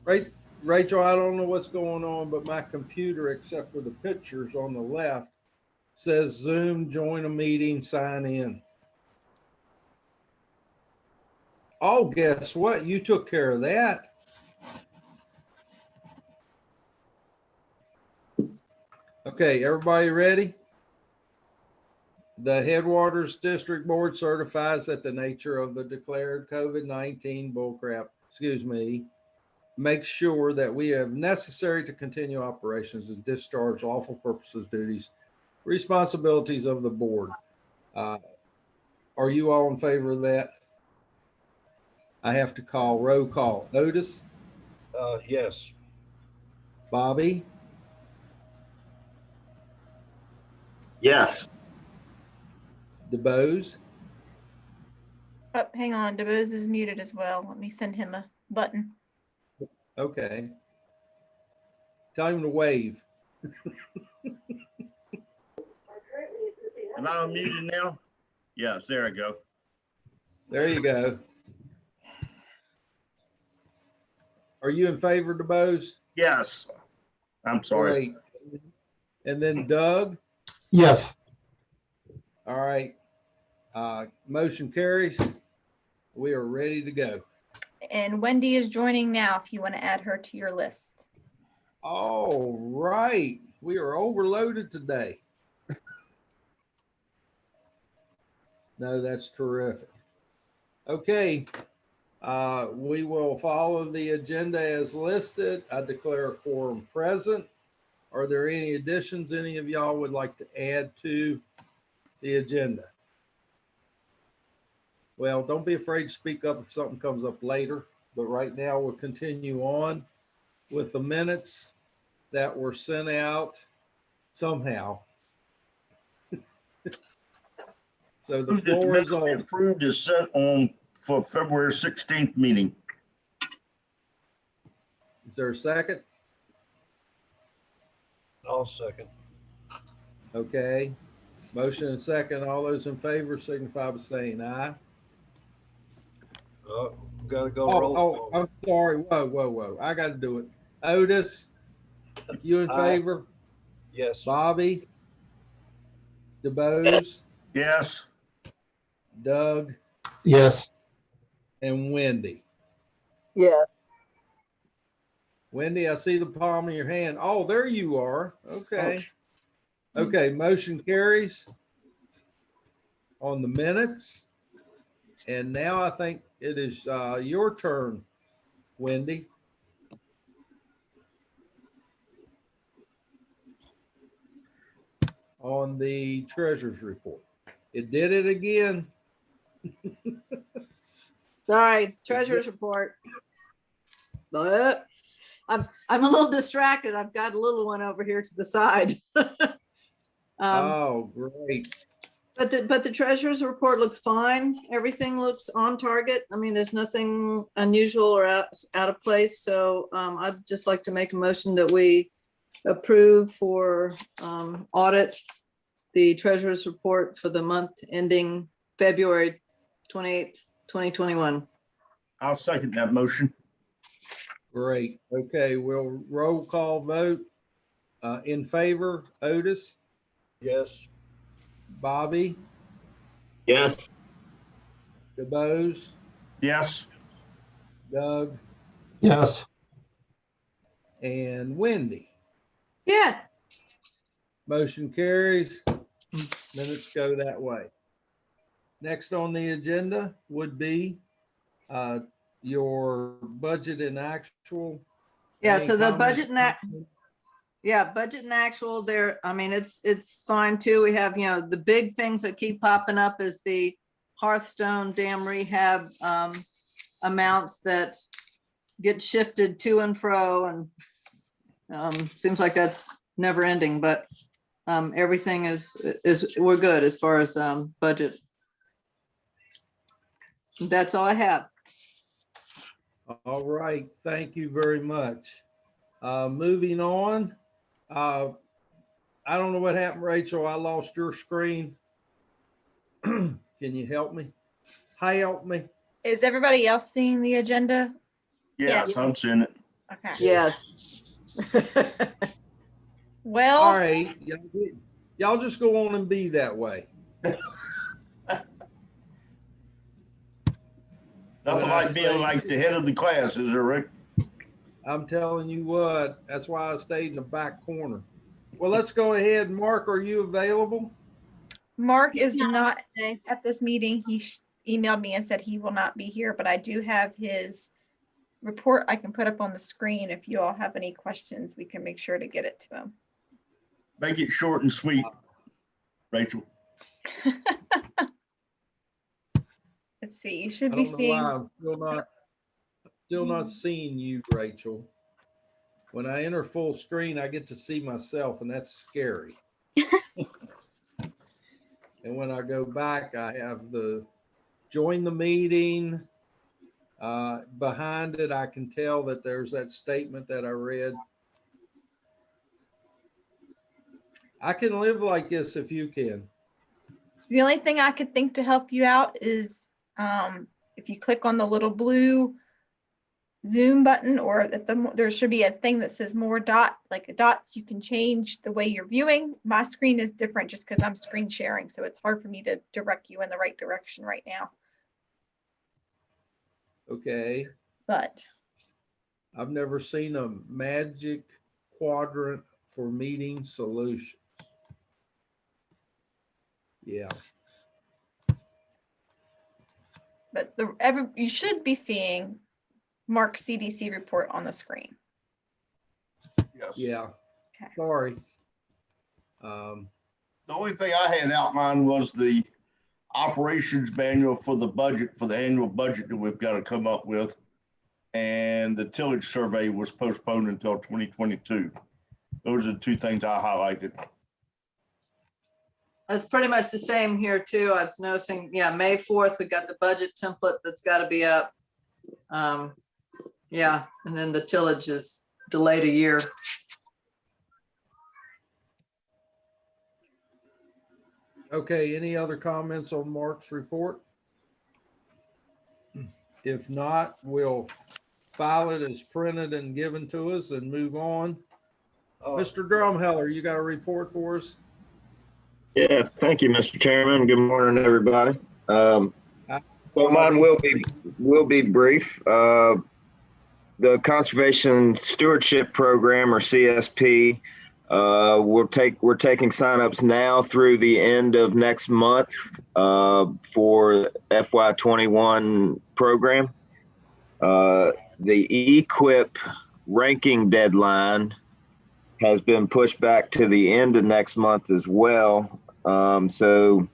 Right, Rachel, I don't know what's going on, but my computer, except for the pictures on the left, says Zoom, join a meeting, sign in. Oh, guess what? You took care of that. Okay, everybody ready? The Headwaters District Board certifies that the nature of the declared COVID-19 bullcrap, makes sure that we have necessary to continue operations and discharge lawful purposes, duties, responsibilities of the board. Are you all in favor of that? I have to call roll call. Otis? Yes. Bobby? Yes. DeBose? Oh, hang on, DeBose is muted as well. Let me send him a button. Okay. Tell him to wave. Am I unmuted now? Yes, there I go. There you go. Are you in favor, DeBose? Yes. I'm sorry. Great. And then Doug? Yes. All right. Motion carries. We are ready to go. And Wendy is joining now if you want to add her to your list. All right. We are overloaded today. No, that's terrific. Okay. We will follow the agenda as listed. I declare a quorum present. Are there any additions any of y'all would like to add to the agenda? Well, don't be afraid to speak up if something comes up later, but right now we'll continue on with the minutes that were sent out somehow. So the floor is open. Approved is set on for February 16th meeting. Is there a second? I'll second. Okay. Motion and second. All those in favor signify by saying aye. Gotta go roll call. I'm sorry. Whoa. I got to do it. Otis, you in Aye. favor? Yes. Bobby? DeBose? Yes. Doug? Yes. And Wendy? Yes. Wendy, I see the palm of your hand. Oh, there you are. Okay. Okay, motion carries on the minutes. And now I think it is your turn, Wendy. On the treasurer's report. It did it again. Sorry, treasurer's report. I'm a little distracted. I've got a little one over here to the side. Oh, great. But the treasurer's report looks fine. Everything looks on target. I mean, there's nothing unusual or out of place. So I'd just like to make a motion that we approve for audit the treasurer's report for the month ending February 28th, 2021. I'll second that motion. Great. Okay, we'll roll call vote. In favor, Otis, Yes. Bobby, Yes. DeBose, Yes. Doug, Yes. and Wendy. Yes. Motion carries. Minutes go that way. Next on the agenda would be your budget and actual. Yeah, Any so the comments? budget and actual there, I mean, it's fine too. We have, the big things that keep popping up is the Hearthstone Dam rehab amounts that get shifted to and fro, and seems like that's never ending, but everything is we're good as far as budget. That's all I have. All right, thank you very much. Moving on. I don't know what happened, Rachel. I lost your screen. Can you help me? Help me. Is everybody else seeing the agenda? Yes, I'm seeing it. Okay. Yes. Well, All right, y'all just go on and be that way. Nothing When I like being say- like the head of the class, is there, Rick? I'm telling you what, that's why I stayed in the back corner. Well, let's go ahead. Mark, are you available? Mark is not at this meeting. He emailed me and said he will not be here, but I do have his report I can put up on the screen. If you all have any questions, we can make sure to get it to him. Make it short and sweet, Rachel. Let's see, you I should be don't know seeing, why I'm still not seeing you, Rachel. When I enter full screen, I get to see myself, and that's scary. And when I go back, I have the join the meeting. Behind it, I can tell that there's that statement that I read. I can live like this if you can. the only thing I could think to help you out is if you click on the little blue Zoom button, or at there should be a thing that says more dots, you can change the way you're viewing. My screen is different just because I'm screen sharing, so it's hard for me to direct you in the right direction right now. Okay. But I've never seen a magic quadrant for meeting solutions. Yeah. you should be seeing Mark's CDC report on the screen. Yes. Yeah. Okay. Sorry. The only thing I had outlined was the operations manual for the budget, for the annual budget that we've got to come up with. And the tillage survey was postponed until 2022. Those are the two things I highlighted. That's pretty much the same here too. I was noticing, yeah, May 4th, we got the budget template that's got to be up. Yeah, and then the tillage is delayed a year. Okay, any other comments on Mark's report? If not, we'll file it as printed and given to us and move on. Mr. Drumheller, you got a report for us? Yeah, thank you, Mr. Chairman. Good morning, everybody. So mine will be brief. The Conservation Stewardship Program, or CSP, we're taking signups now through the end of next month for FY21 program. The EQIP ranking deadline has been pushed back to the end of next month as well. So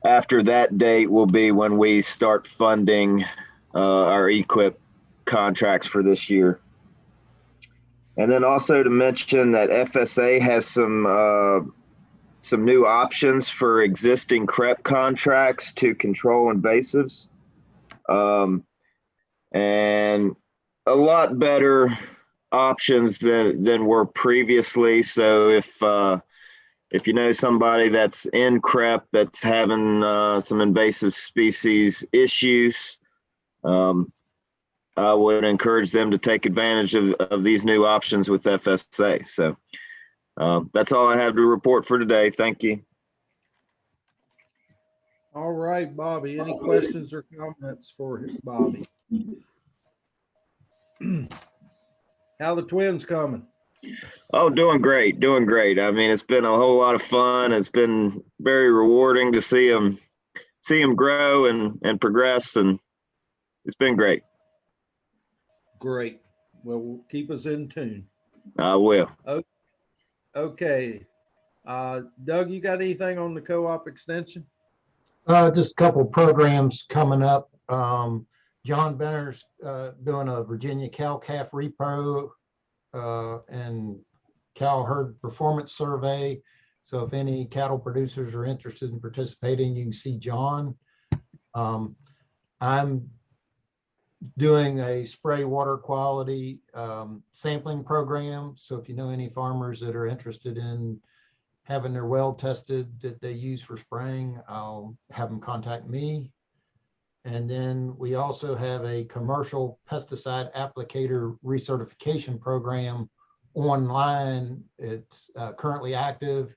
after that date will be when we start funding our EQIP contracts for this year. And then also to mention that FSA has some new options for existing CREP contracts to control invasives, and a lot better options than were previously. So if you know somebody that's in CREP that's having some invasive species issues, I would encourage them to take advantage of these new options with FSA. So that's all I have to report for today. Thank you. All right, Bobby, any questions or comments for Bobby? How the twins coming? Oh, doing great, doing great. I mean, it's been a whole lot of fun. It's been very rewarding to see them grow and progress, and it's been great. Great. Well, keep us in tune. I will. Okay. Doug, you got anything on the co-op extension? Just a couple programs coming up. John Benner's doing a Virginia cow-calf repro and cow herd performance survey. So if any cattle producers are interested in participating, you can see John. I'm doing a spray water quality sampling program. So if you know any farmers that are interested in having their well tested that they use for spraying, I'll have them contact me. And then we also have a commercial pesticide applicator recertification program online. It's currently active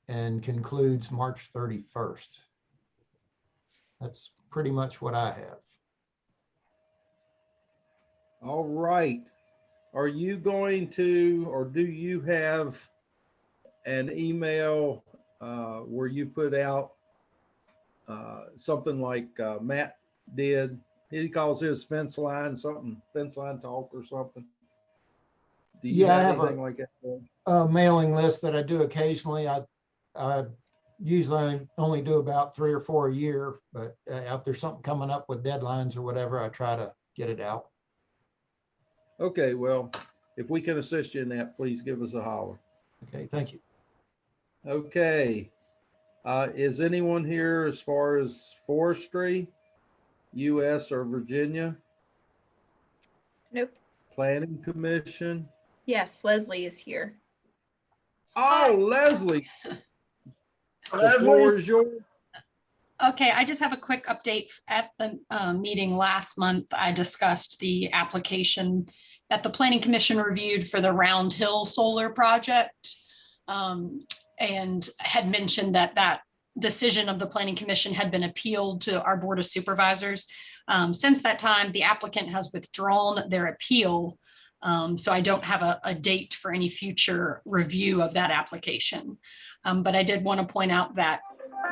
and concludes March 31st. That's pretty much what I have. All right. Are you going to, or do you have an email where you put out something like Matt did? He calls his fence line something, fence line talk or something. Do you Yeah, I have have anything like that? a mailing list that I do occasionally. I usually only do about 3 or 4 a year, but if there's something coming up with deadlines or whatever, I try to get it out. Okay, well, if we can assist you in that, please give us a holler. Okay, thank you. Okay. Is anyone here as far as forestry, US or Virginia? Nope. Planning Commission? Yes, Leslie is here. Oh, Leslie, the Leslie? floor is yours. Okay, I just have a quick update. At the meeting last month, I discussed the application that the Planning Commission reviewed for the Round Hill Solar Project, and had mentioned that that decision of the Planning Commission had been appealed to our Board of Supervisors. Since that time, the applicant has withdrawn their appeal, so I don't have a date for any future review of that application. But I did want to point out that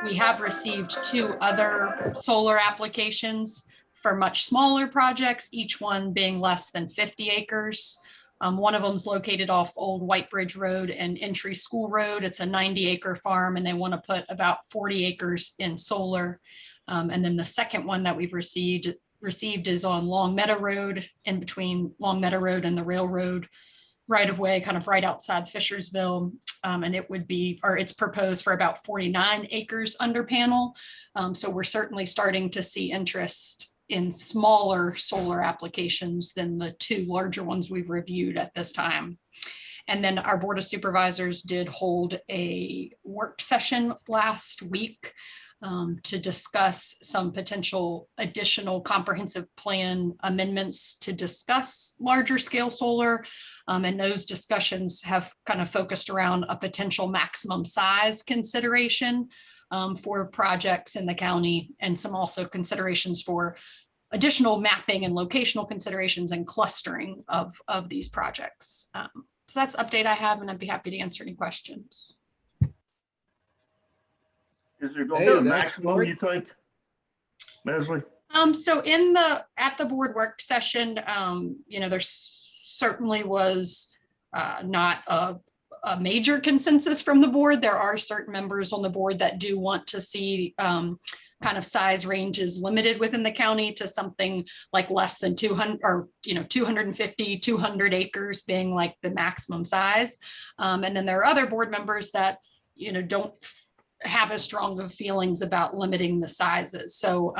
we have received 2 other solar applications for much smaller projects, each one being less than 50 acres. One of them is located off Old White Bridge Road and Entry School Road. It's a 90-acre farm, and they want to put about 40 acres in solar. And then the second one that we've received is on Long Meadow Road, in between Long Meadow Road and the railroad right of way, kind of right outside Fishersville. And it would be, or it's proposed for about 49 acres under panel. So we're certainly starting to see interest in smaller solar applications than the 2 larger ones we've reviewed at this time. And then our Board of Supervisors did hold a work session last week to discuss some potential additional comprehensive plan amendments to discuss larger scale solar. And those discussions have kind of focused around a potential maximum size consideration for projects in the county, and some also considerations for additional mapping and locational considerations and clustering of these projects. So that's the update I have, and I'd be happy to answer any questions. Is there going to be a that's maximum, great. you think, Leslie? So at the board work session, there certainly was not a major consensus from the board. There are certain members on the board that do want to see kind of size ranges limited within the county to something like less than 200 or 250, 200 acres being like the maximum size. And then there are other board members that don't have as strong of feelings about limiting the sizes. So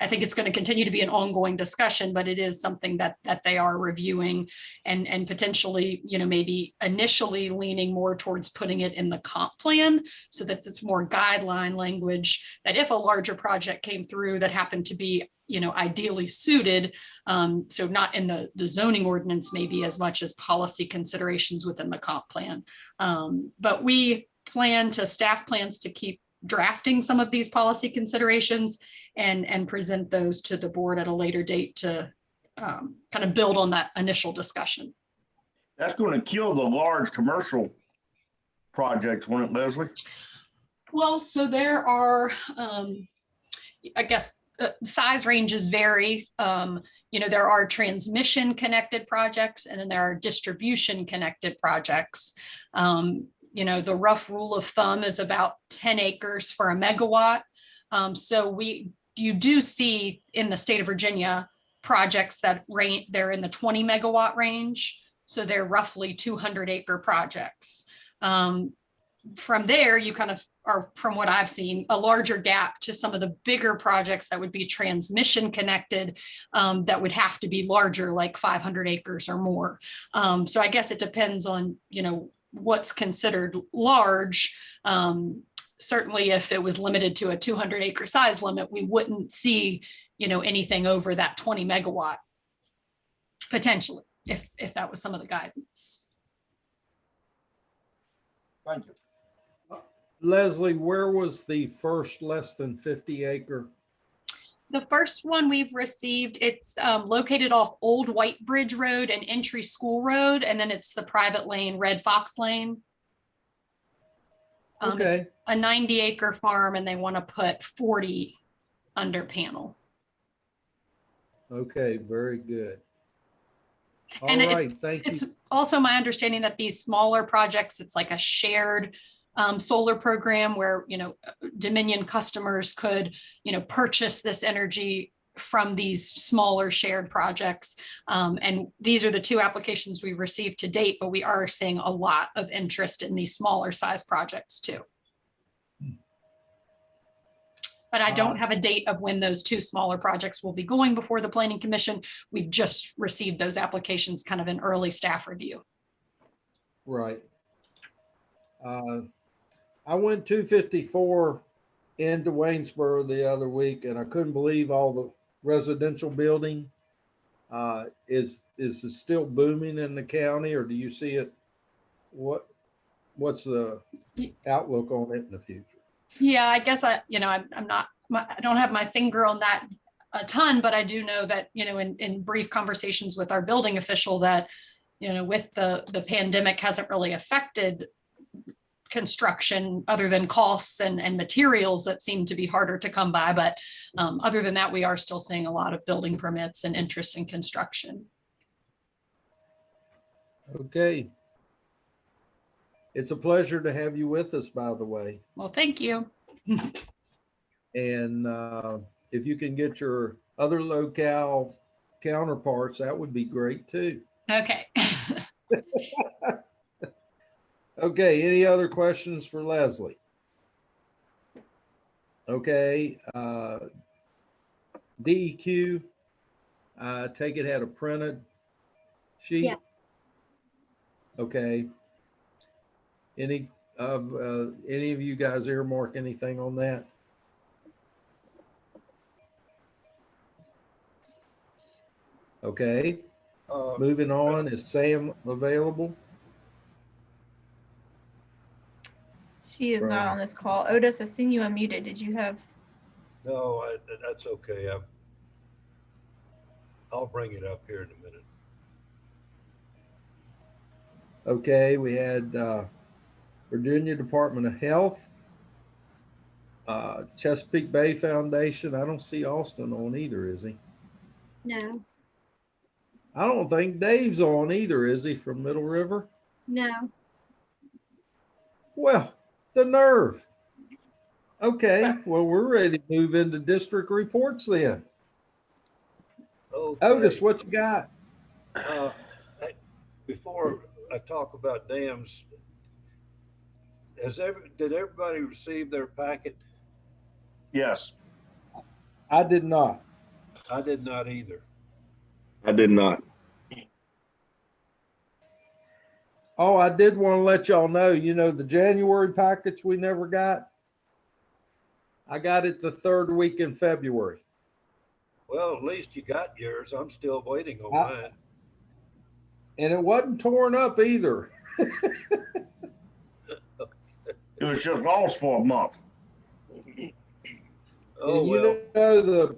I think it's going to continue to be an ongoing discussion, but it is something that they are reviewing and potentially, maybe initially leaning more towards putting it in the comp plan so that it's more guideline language that if a larger project came through that happened to be ideally suited, so not in the zoning ordinance, maybe as much as policy considerations within the comp plan. But staff plans to keep drafting some of these policy considerations and present those to the board at a later date to kind of build on that initial discussion. That's going to kill the large commercial projects, won't it, Leslie? Well, so there are, I guess, size ranges vary. There are transmission connected projects, and then there are distribution connected projects. The rough rule of thumb is about 10 acres for a megawatt. So you do see in the state of Virginia projects that they're in the 20 megawatt range. So they're roughly 200 acre projects. From there, you kind of are, from what I've seen, a larger gap to some of the bigger projects that would be transmission connected, that would have to be larger, like 500 acres or more. So I guess it depends on, what's considered large. Certainly if it was limited to a 200 acre size limit, we wouldn't see anything over that 20 megawatt potentially, if that was some of the guidance. Thank you. Leslie, where was the first less than 50 acre? The first one we've received, it's located off Old White Bridge Road and Entry School Road, and then it's the private lane, Red Fox Lane. It's Okay, a 90-acre farm, and they want to put 40 under panel. okay, very good. All And right, thank you. It's also my understanding that these smaller projects, it's like a shared solar program where, Dominion customers could, purchase this energy from these smaller shared projects. And these are the two applications we received to date, but we are seeing a lot of interest in these smaller size projects too. But I don't have a date of when those two smaller projects will be going before the Planning Commission. We've just received those applications kind of in early staff review. Right. I went 254 into Waynesboro the other week, and I couldn't believe all the residential building. Is it still booming in the county, or do you see it? What's the outlook on it in the future? Yeah, I guess I don't have my finger on that a ton, but I do know that, in brief conversations with our building official that, with the pandemic hasn't really affected construction other than costs and materials that seem to be harder to come by. But other than that, we are still seeing a lot of building permits and interest in construction. Okay. It's a pleasure to have you with us, by the way. Well, thank you. And if you can get your other locale counterparts, that would be great too. Okay. Okay, any other questions for Leslie? Okay, DEQ, I take it had a printed sheet? Yeah. Okay. Any of you guys earmark anything on that? Okay, moving on, is Sam available? She is not on this call. Otis, I seen you unmuted. Did you have? No, that's okay. I'll bring it up here in a minute. Okay, we had Virginia Department of Health, Chesapeake Bay Foundation. I don't see Austin on either, is he? No, I don't think Dave's on either, is he, from Middle River? no. Well, the nerve. Okay, well, we're ready to move into district reports then. Okay. Otis, what you got? Before I talk about dams, did everybody receive their packet? Yes. I did not. I did not either. I did not. Oh, I did want to let y'all know, the January packets we never got. I got it the third week in February. Well, at least you got yours. I'm still waiting on mine. And it wasn't torn up either. It was just lost for a month. Oh, And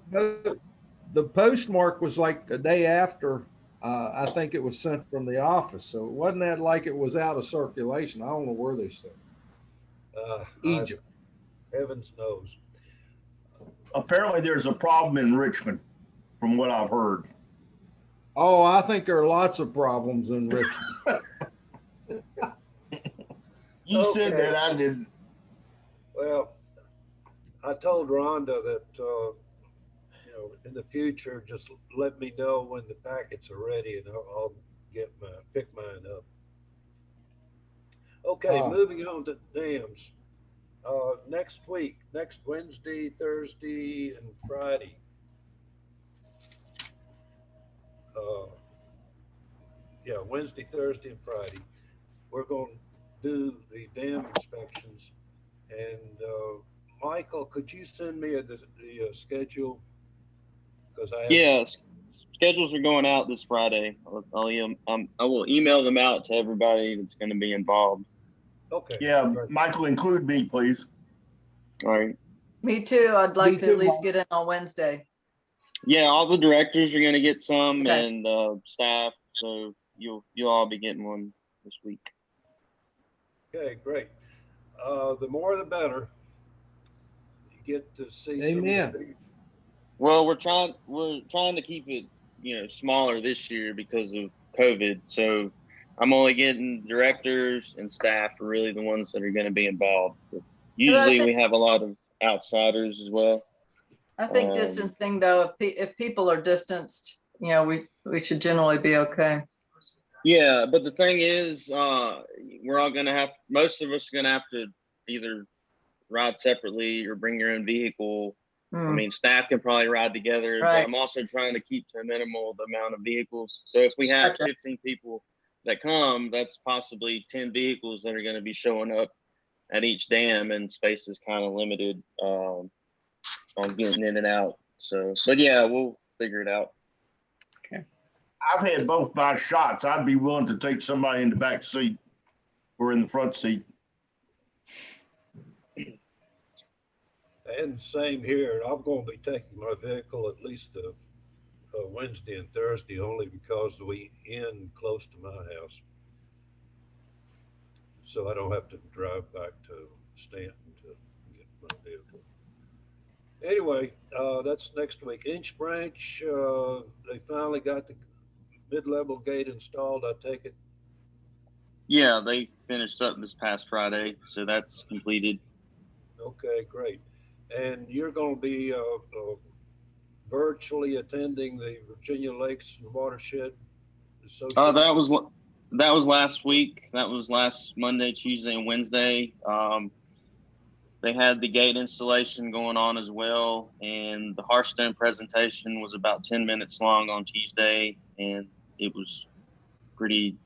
well. the postmark was like a day after. I think it was sent from the office, so it wasn't that like it was out of circulation. I don't know where they sent it. Egypt. Heavens knows. Apparently there's a problem in Richmond, from what I've heard. Oh, I think there are lots of problems in Richmond. You said Okay. that, I didn't. Well, I told Rhonda that, in the future, just let me know when the packets are ready and I'll pick mine up. Okay, moving on to dams. Next week, next Wednesday, Thursday, and Friday. Wednesday, Thursday, and Friday. We're going to do the dam inspections. And Michael, could you send me the schedule Because I Yeah, schedules are going out this Friday. I will email them out to everybody that's going to be involved. Okay. Yeah, great. Michael, include me, please. All right. Me too. I'd like Me to too, at least Mike. get in on Wednesday. Yeah, all the directors are going to get some, Okay. and staff. So you'll all be getting one this week. Okay, great. The more the better. You get to see Amen. some. Well, we're trying to keep it, smaller this year because of COVID. So I'm only getting directors and staff are really the ones that are going to be involved. But usually we have a lot of outsiders as well. I think distancing though, if people are distanced, we should generally be okay. Yeah, but the thing is, we're all most of us are going to have to either ride separately or bring your own vehicle. I mean, staff can probably ride together, Right. but I'm also trying to keep to a minimal the amount of vehicles. So if we have Gotcha. 15 people that come, that's possibly 10 vehicles that are going to be showing up at each dam, and space is kind of limited on getting in and out. So, but yeah, we'll figure it out. I've had both my shots. I'd be willing to take somebody in the back seat or in the front seat. And same here. I'm going to be taking my vehicle at least Wednesday and Thursday, only because we end close to my house. So I don't have to drive back to Stanton to get my vehicle. Anyway, that's next week. Inch Branch, they finally got the mid-level gate installed, I take it. Yeah, they finished up this past Friday, so that's completed. Okay, great. And you're going to be virtually attending the Virginia Lakes and Watershed Association? That was last week. That was last Monday, Tuesday, and Wednesday. They had the gate installation going on as well, and the Hearthstone presentation was about 10 minutes long on Tuesday, and it was pretty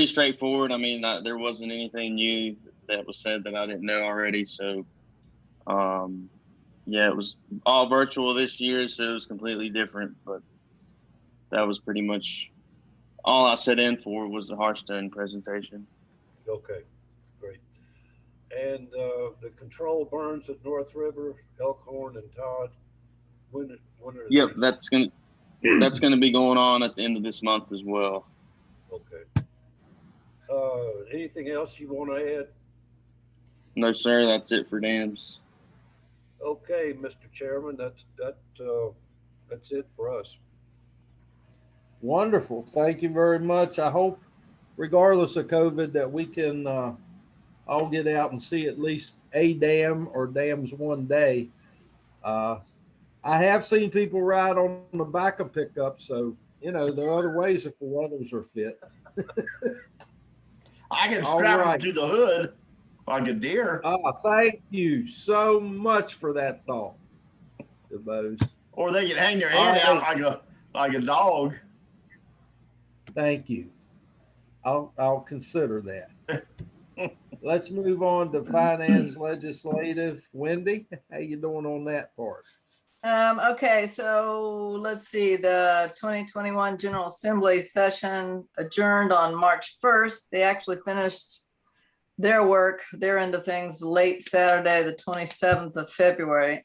straightforward. I mean, there wasn't anything new that was said that I didn't know already. So, yeah, it was all virtual this year, so it was completely different. But that was pretty much all I set in for was the Hearthstone presentation. Okay, great. And the control burns at North River, Elkhorn, and Todd. When are Yep, these? that's gonna be going on at the end of this month as well. Okay. Anything else you want to add? No, sir, that's it for dams. Okay, Mr. Chairman, that's it for us. Wonderful. Thank you very much. I hope, regardless of COVID, that we can all get out and see at least a dam or dams one day. I have seen people ride on the back of pickups, so there are other ways if the weathers are fit. I can All strap right. them to the hood like a deer. Thank you so much for that thought, DeBose. Or they can hang their head out like a dog. Thank you. I'll consider that. Let's move on to finance legislative. Wendy, how you doing on that part? Okay, so let's see, the 2021 General Assembly session adjourned on March 1st. They actually finished their work, their end of things, late Saturday, the 27th of February.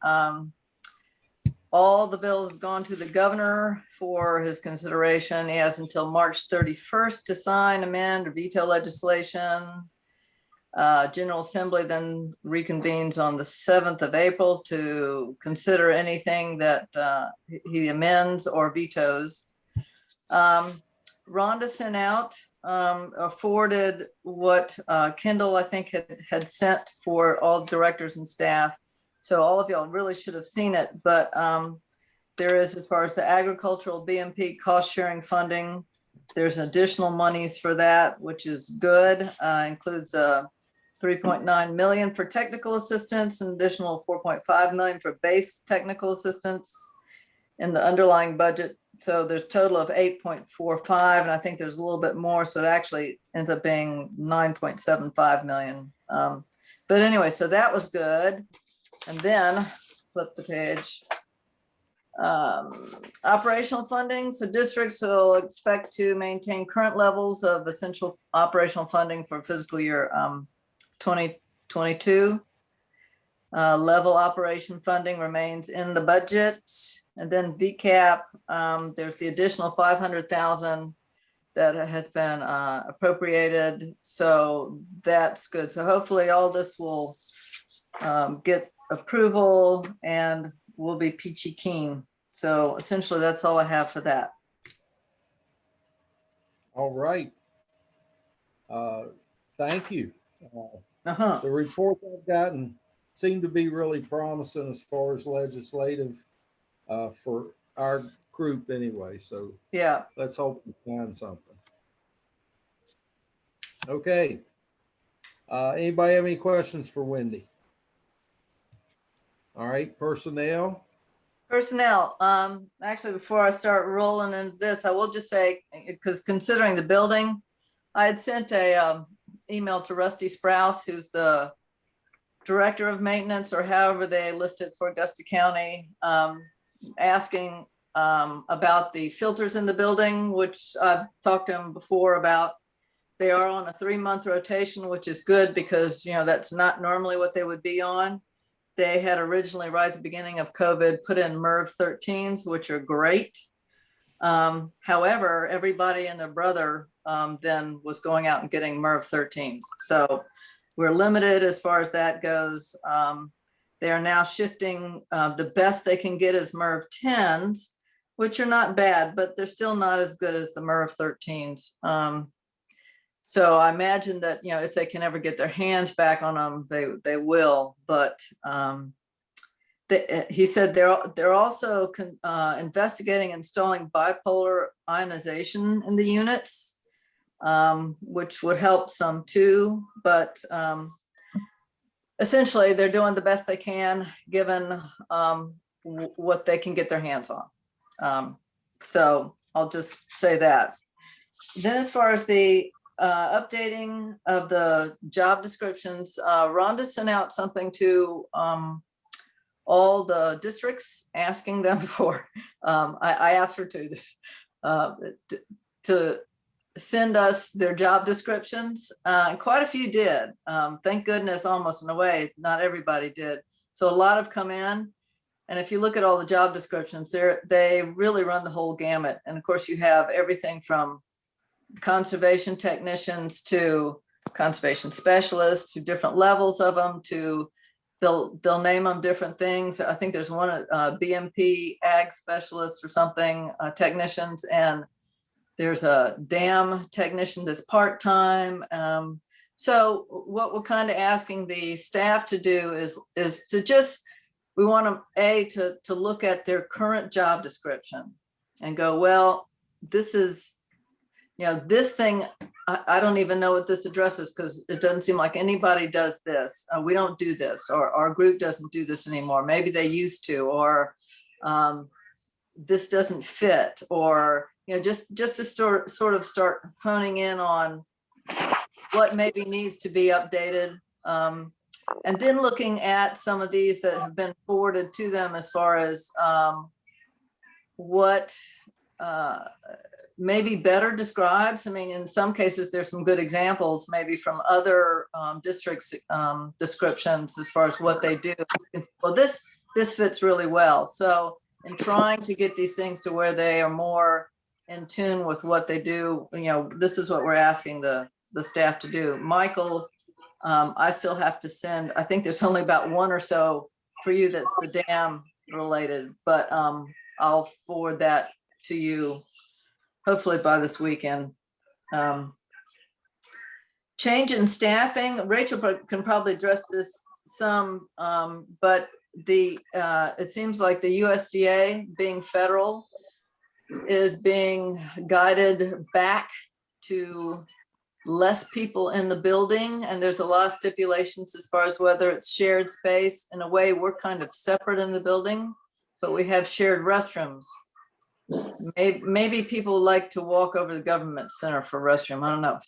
All the bills have gone to the governor for his consideration. He has until March 31st to sign, amend, or veto legislation. General Assembly then reconvenes on the 7th of April to consider anything that he amends or vetoes. Rhonda sent out, forwarded what Kendall, I think, had sent for all directors and staff. So all of y'all really should have seen it, but there is, as far as the agricultural BMP cost sharing funding, there's additional monies for that, which is good. Includes 3.9 million for technical assistance, an additional 4.5 million for base technical assistance in the underlying budget. So there's a total of 8.45, and I think there's a little bit more. So it actually ends up being 9.75 million. But anyway, so that was good. And then flip the page. Operational funding, so districts will expect to maintain current levels of essential operational funding for fiscal year 2022. Level operation funding remains in the budget. And then VCAP, there's the additional 500,000 that has been appropriated. So that's good. So hopefully all this will get approval and we'll be peachy keen. So essentially that's all I have for that. All right. Thank you. Uh-huh. The reports I've gotten seem to be really promising as far as legislative for our group anyway. So Yeah. let's hope we find something. Okay. Anybody have any questions for Wendy? All right, personnel. Personnel, actually, before I start rolling into this, I will just say, because considering the building, I had sent a email to Rusty Sprouse, who's the director of maintenance, or however they list it for Augusta County, asking about the filters in the building, which I've talked to him before about. They are on a 3-month rotation, which is good because, you know, that's not normally what they would be on. They had originally, right at the beginning of COVID, put in MERV 13s, which are great. However, everybody and their brother then was going out and getting MERV 13s. So we're limited as far as that goes. They are now shifting, the best they can get is MERV 10s, which are not bad, but they're still not as good as the MERV 13s. So I imagine that, you know, if they can ever get their hands back on them, they will. But he said they're also investigating installing bipolar ionization in the units, which would help some too. But essentially, they're doing the best they can given what they can get their hands on. So I'll just say that. Then, as far as the updating of the job descriptions, Rhonda sent out something to all the districts asking them for, I asked her to send us their job descriptions. Quite a few did. Thank goodness, almost in a way, not everybody did. So a lot have come in. And if you look at all the job descriptions, they really run the whole gamut. And of course, you have everything from conservation technicians to conservation specialists, to different levels of them, to they'll name them different things. I think there's one BMP ag specialist or something, technicians, and there's a dam technician that's part-time. So what we're kind of asking the staff to do is to just, we want them to look at their current job description and go, well, this is, you know, this thing, I don't even know what this addresses because it doesn't seem like anybody does this. We don't do this, or our group doesn't do this anymore. Maybe they used to, or this doesn't fit, or, you know, just to sort of start honing in on what maybe needs to be updated. And then looking at some of these that have been forwarded to them as far as what maybe better describes. I mean, in some cases, there's some good examples, maybe from other districts' descriptions as far as what they do. Well, this fits really well. So in trying to get these things to where they are more in tune with what they do, you know, this is what we're asking the staff to do. Michael, I still have to send, I think there's only about one or so for you that's the dam related, but I'll forward that to you hopefully by this weekend. Change in staffing, Rachel can probably address this some, but it seems like the USDA, being federal, is being guided back to less people in the building, and there's a lot of stipulations as far as whether it's shared space. In a way, we're kind of separate in the building, but we have shared restrooms. Maybe people like to walk over the government center for a restroom, I don't know.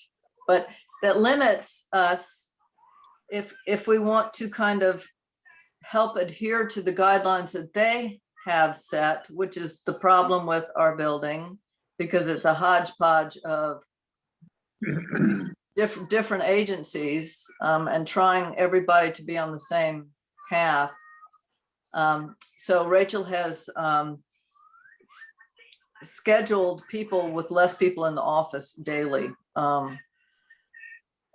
But that limits us if we want to kind of help adhere to the guidelines that they have set, which is the problem with our building, because it's a hodgepodge of different agencies, and trying everybody to be on the same path. So Rachel has scheduled people with less people in the office daily.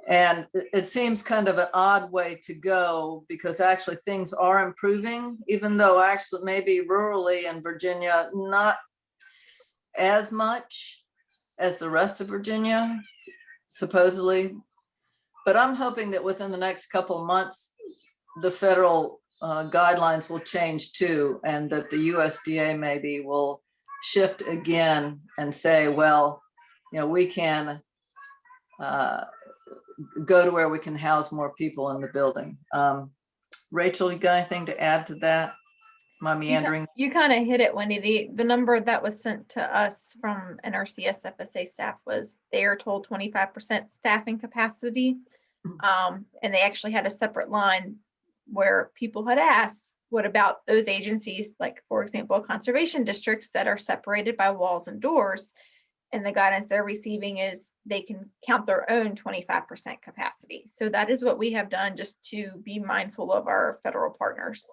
And it seems kind of an odd way to go, because actually things are improving, even though actually maybe rurally in Virginia, not as much as the rest of Virginia, supposedly. But I'm hoping that within the next couple of months, the federal guidelines will change too, and that the USDA maybe will shift again and say, well, we can go to where we can house more people in the building. Rachel, you got anything to add to that? Am I meandering? You kind of hit it, Wendy. The number that was sent to us from NRCS FSA staff was they are told 25% staffing capacity. And they actually had a separate line where people had asked, what about those agencies, like, for example, conservation districts that are separated by walls and doors? And the guidance they're receiving is they can count their own 25% capacity. So that is what we have done, just to be mindful of our federal partners.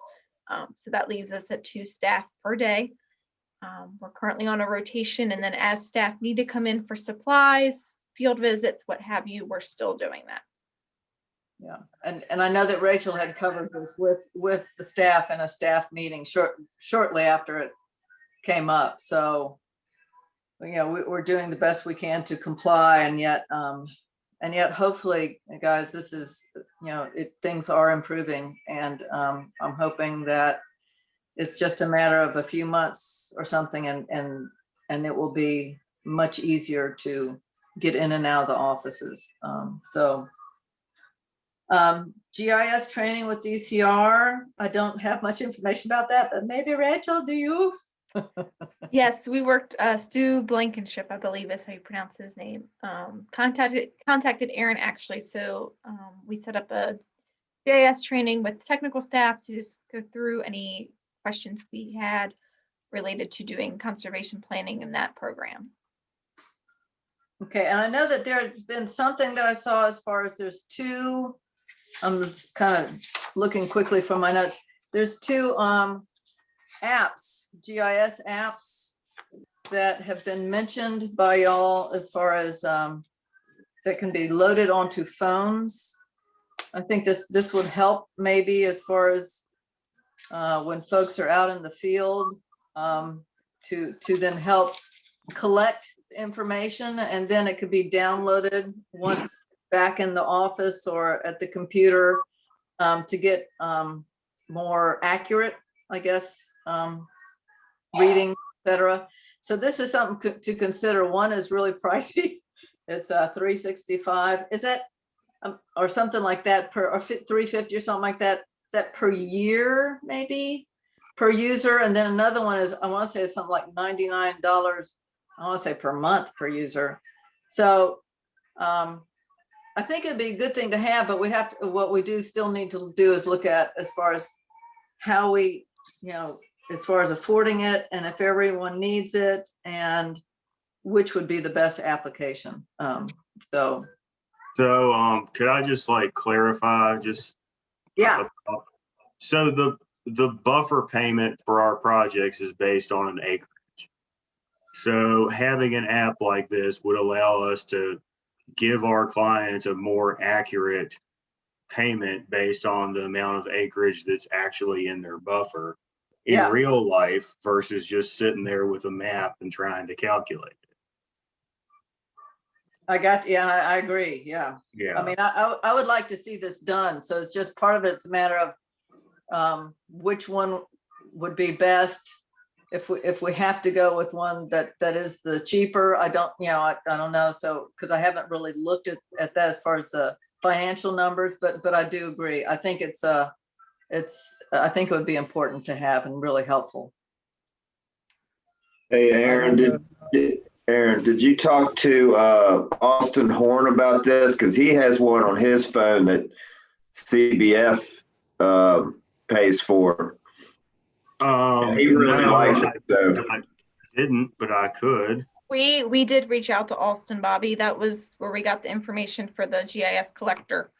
So that leaves us at 2 staff per day. We're currently on a rotation, and then as staff need to come in for supplies, field visits, what have you, we're still doing that. Yeah, and I know that Rachel had covered this with the staff in a staff meeting shortly after it came up. So, we're doing the best we can to comply, and yet hopefully, guys, this is, things are improving, and I'm hoping that it's just a matter of a few months or something, and it will be much easier to get in and out of the offices. GIS training with DCR. I don't have much information about that, but maybe Rachel, do you? Yes, we worked, Stu Blankenship, I believe is how you pronounce his name, contacted Aaron actually. So we set up a GIS training with technical staff to just go through any questions we had related to doing conservation planning in that program. Okay, and I know that there's been something that I saw as far as there's 2, I'm just kind of looking quickly from my notes. There's 2 apps, GIS apps that have been mentioned by y'all as far as that can be loaded onto phones. I think this would help maybe as far as when folks are out in the field, to then help collect information, and then it could be downloaded once back in the office or at the computer, to get more accurate, I guess, reading, etc. So this is something to consider. One is really pricey. It's $365. Is that or something like that per, or $350 or something like that? Is that per year, maybe per user? And then another one is, I want to say it's something like $99. I want to say per month per user. So I think it'd be a good thing to have, but we have to, what we do still need to do is look at as far as how we, as far as affording it, and if everyone needs it, and which would be the best application. So could I just clarify yeah. So the buffer payment for our projects is based on an acreage. So having an app like this would allow us to give our clients a more accurate payment based on the amount of acreage that's actually in their buffer in real life versus just sitting there with a map and trying to calculate it. I agree. Yeah. I mean, I would like to see this done. So it's just part of it. It's a matter of which one would be best. If we have to go with one that is the cheaper, I don't know. So, because I haven't really looked at that as far as the financial numbers, but I do agree. I think I think it would be important to have and really helpful. Hey, Aaron, did you talk to Austin Horn about this? Because he has one on his phone that CBF pays for. He really No, likes it, so. I didn't, but I could. We did reach out to Alston, Bobby. That was where we got the information for the GIS collector.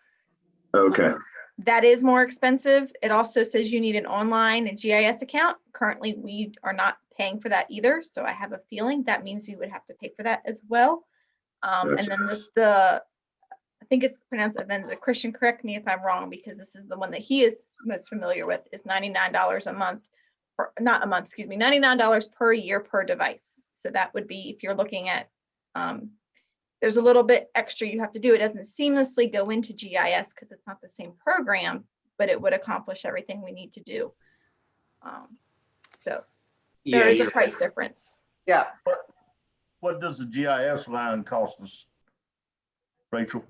Okay. That is more expensive. It also says you need an online GIS account. Currently, we are not paying for that either. So I have a feeling that means you would have to pay for that as well. And Gotcha. then I think it's pronounced Avenza. Christian, correct me if I'm wrong, because this is the one that he is most familiar with, is $99 a month, or not a month, excuse me, $99 per year per device. So that would be, if you're looking at, there's a little bit extra you have to do. It doesn't seamlessly go into GIS because it's not the same program, but it would accomplish everything we need to do. So there is a price difference. Yeah. What does the GIS line cost us, Rachel?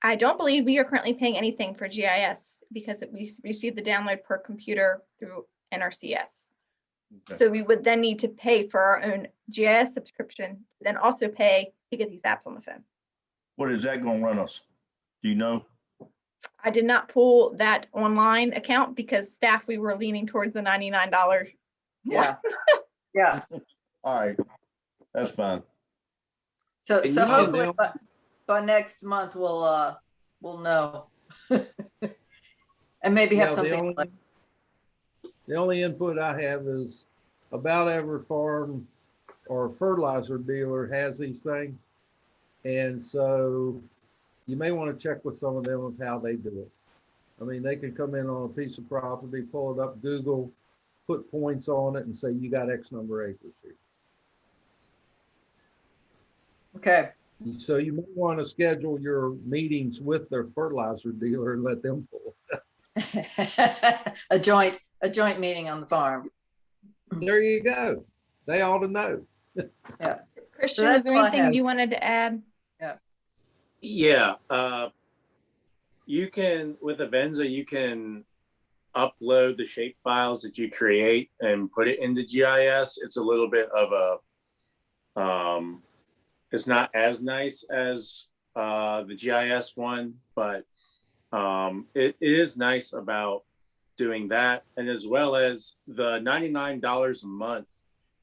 I don't believe we are currently paying anything for GIS because we receive the download per computer through NRCS. Okay. So we would then need to pay for our own GIS subscription, then also pay to get these apps on the phone. What is that gonna run us? Do you know? I did not pull that online account because staff, we were leaning towards the $99. Yeah. Yeah. All right, that's fine. So And so you can hopefully now- by next month we'll know. And maybe have Yeah, something like, the only input I have is about every farm or fertilizer dealer has these things. And so you may want to check with some of them of how they do it. I mean, they can come in on a piece of property, pull it up, Google, put points on it and say, you got X number of acres here. okay. So you may want to schedule your meetings with their fertilizer dealer and let them pull. A joint meeting on the farm. There you go. They ought to know. Christian, that's is there all I anything have. you wanted to add? Yeah, you can, with Avenza, you can upload the shape files that you create and put it into GIS. It's a little bit of a, it's not as nice as the GIS one, but it is nice about doing that. And as well as the $99 a month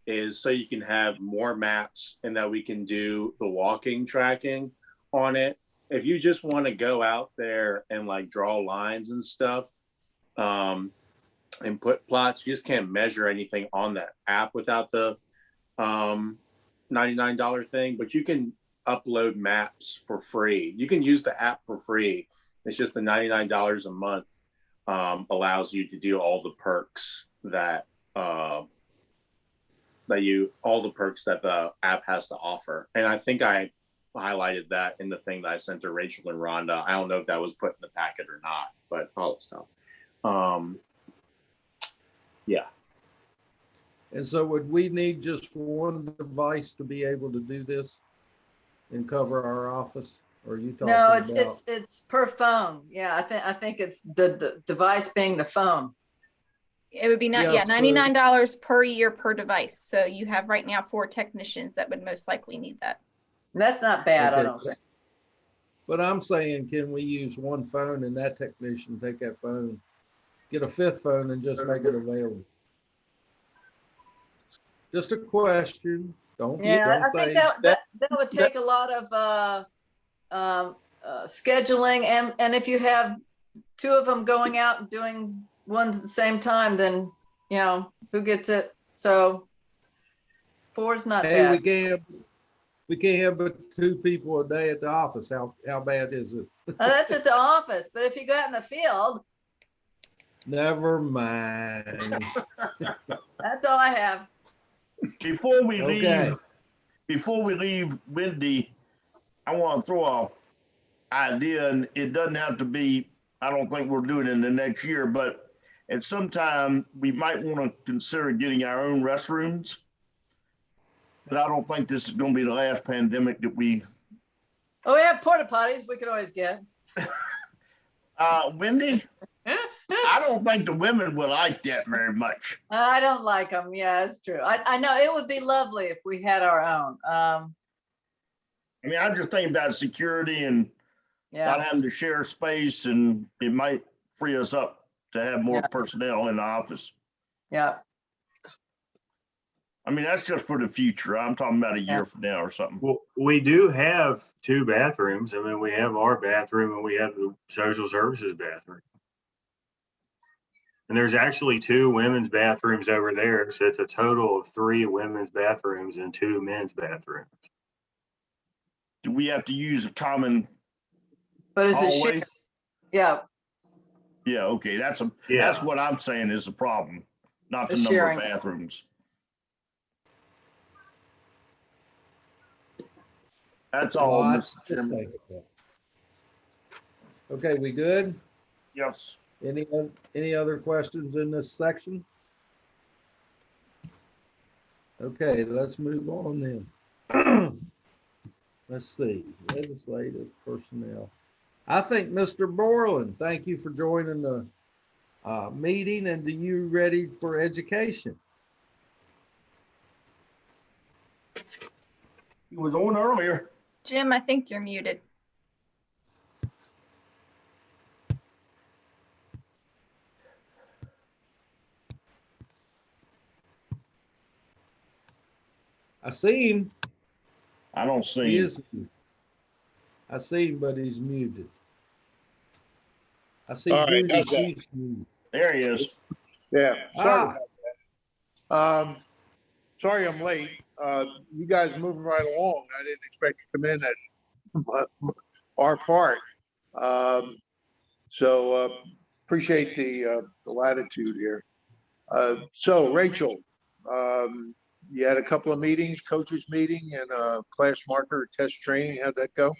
is so you can have more maps and that we can do the walking tracking on it. If you just want to go out there and like draw lines and stuff and put plots, you just can't measure anything on that app without the $99 thing, but you can upload maps for free. You can use the app for free. It's just the $99 a month allows you to do all the perks that all the perks that the app has to offer. And I think I highlighted that in the thing that I sent to Rachel and Rhonda. I don't know if that was put in the packet or not, but all that stuff. Yeah. And so would we need just one device to be able to do this and cover our office? Or are you talking No, about? it's per phone. Yeah, I think it's the device being the phone. It would be Yeah, so- $99 per year per device. So you have right now 4 technicians that would most likely need that. And that's not bad, I Okay. don't think. But I'm saying, can we use one phone and that technician take that phone, get a 5th phone and just make it available? Just a question. Don't Yeah, I think that would that- take a lot of scheduling, and if you have 2 of them going out and doing one at the same time, then who gets it? So 4 is not Hey, bad. we can't have but 2 people a day at the office. How bad is it? That's at the office, but if you go out in the field, Never mind. that's all I have. Before we Okay. leave, Wendy, I want to throw a idea, and it doesn't have to be, I don't think we're doing it in the next year, but at some time we might want to consider getting our own restrooms. But I don't think this is going to be the last pandemic that we. Oh, we have porta potties we could always get. Wendy, I don't think the women will like that very much. I don't like them. Yeah, it's true. I know it would be lovely if we had our own. I mean, I'm just thinking about security and not Yeah, having to share space, and it might free us up to have more Yeah. personnel in the office. yeah. I mean, that's just for the future. I'm talking about a year from now or something. Well, we do have 2 bathrooms. I mean, we have our bathroom and we have the social services bathroom. And there's actually 2 women's bathrooms over there. So it's a total of 3 women's bathrooms and 2 men's bathrooms. Do we have to use a common But is it hallway? shared? Yeah, Yeah, okay, that's Yeah. what I'm saying is the problem, not the The number sharing. of bathrooms. That's all, Lots Mr. to Chairman. think about. Okay, we good? Yes. Any other questions in this section? Okay, let's move on then. Let's see, legislative personnel. I think Mr. Borland, thank you for joining the meeting, and are you ready for education? He was on earlier. Jim, I think you're muted. I see him. I don't He see him. is muted. I see him, but he's muted. I see All right, Judy. how's that? She's muted. There he is. Yeah, sorry Ah, about that. Sorry I'm late. You guys moving right along. I didn't expect to come in at our part. So appreciate the latitude here. So Rachel, you had a couple of meetings, coaches meeting and class marker test training. How'd that go?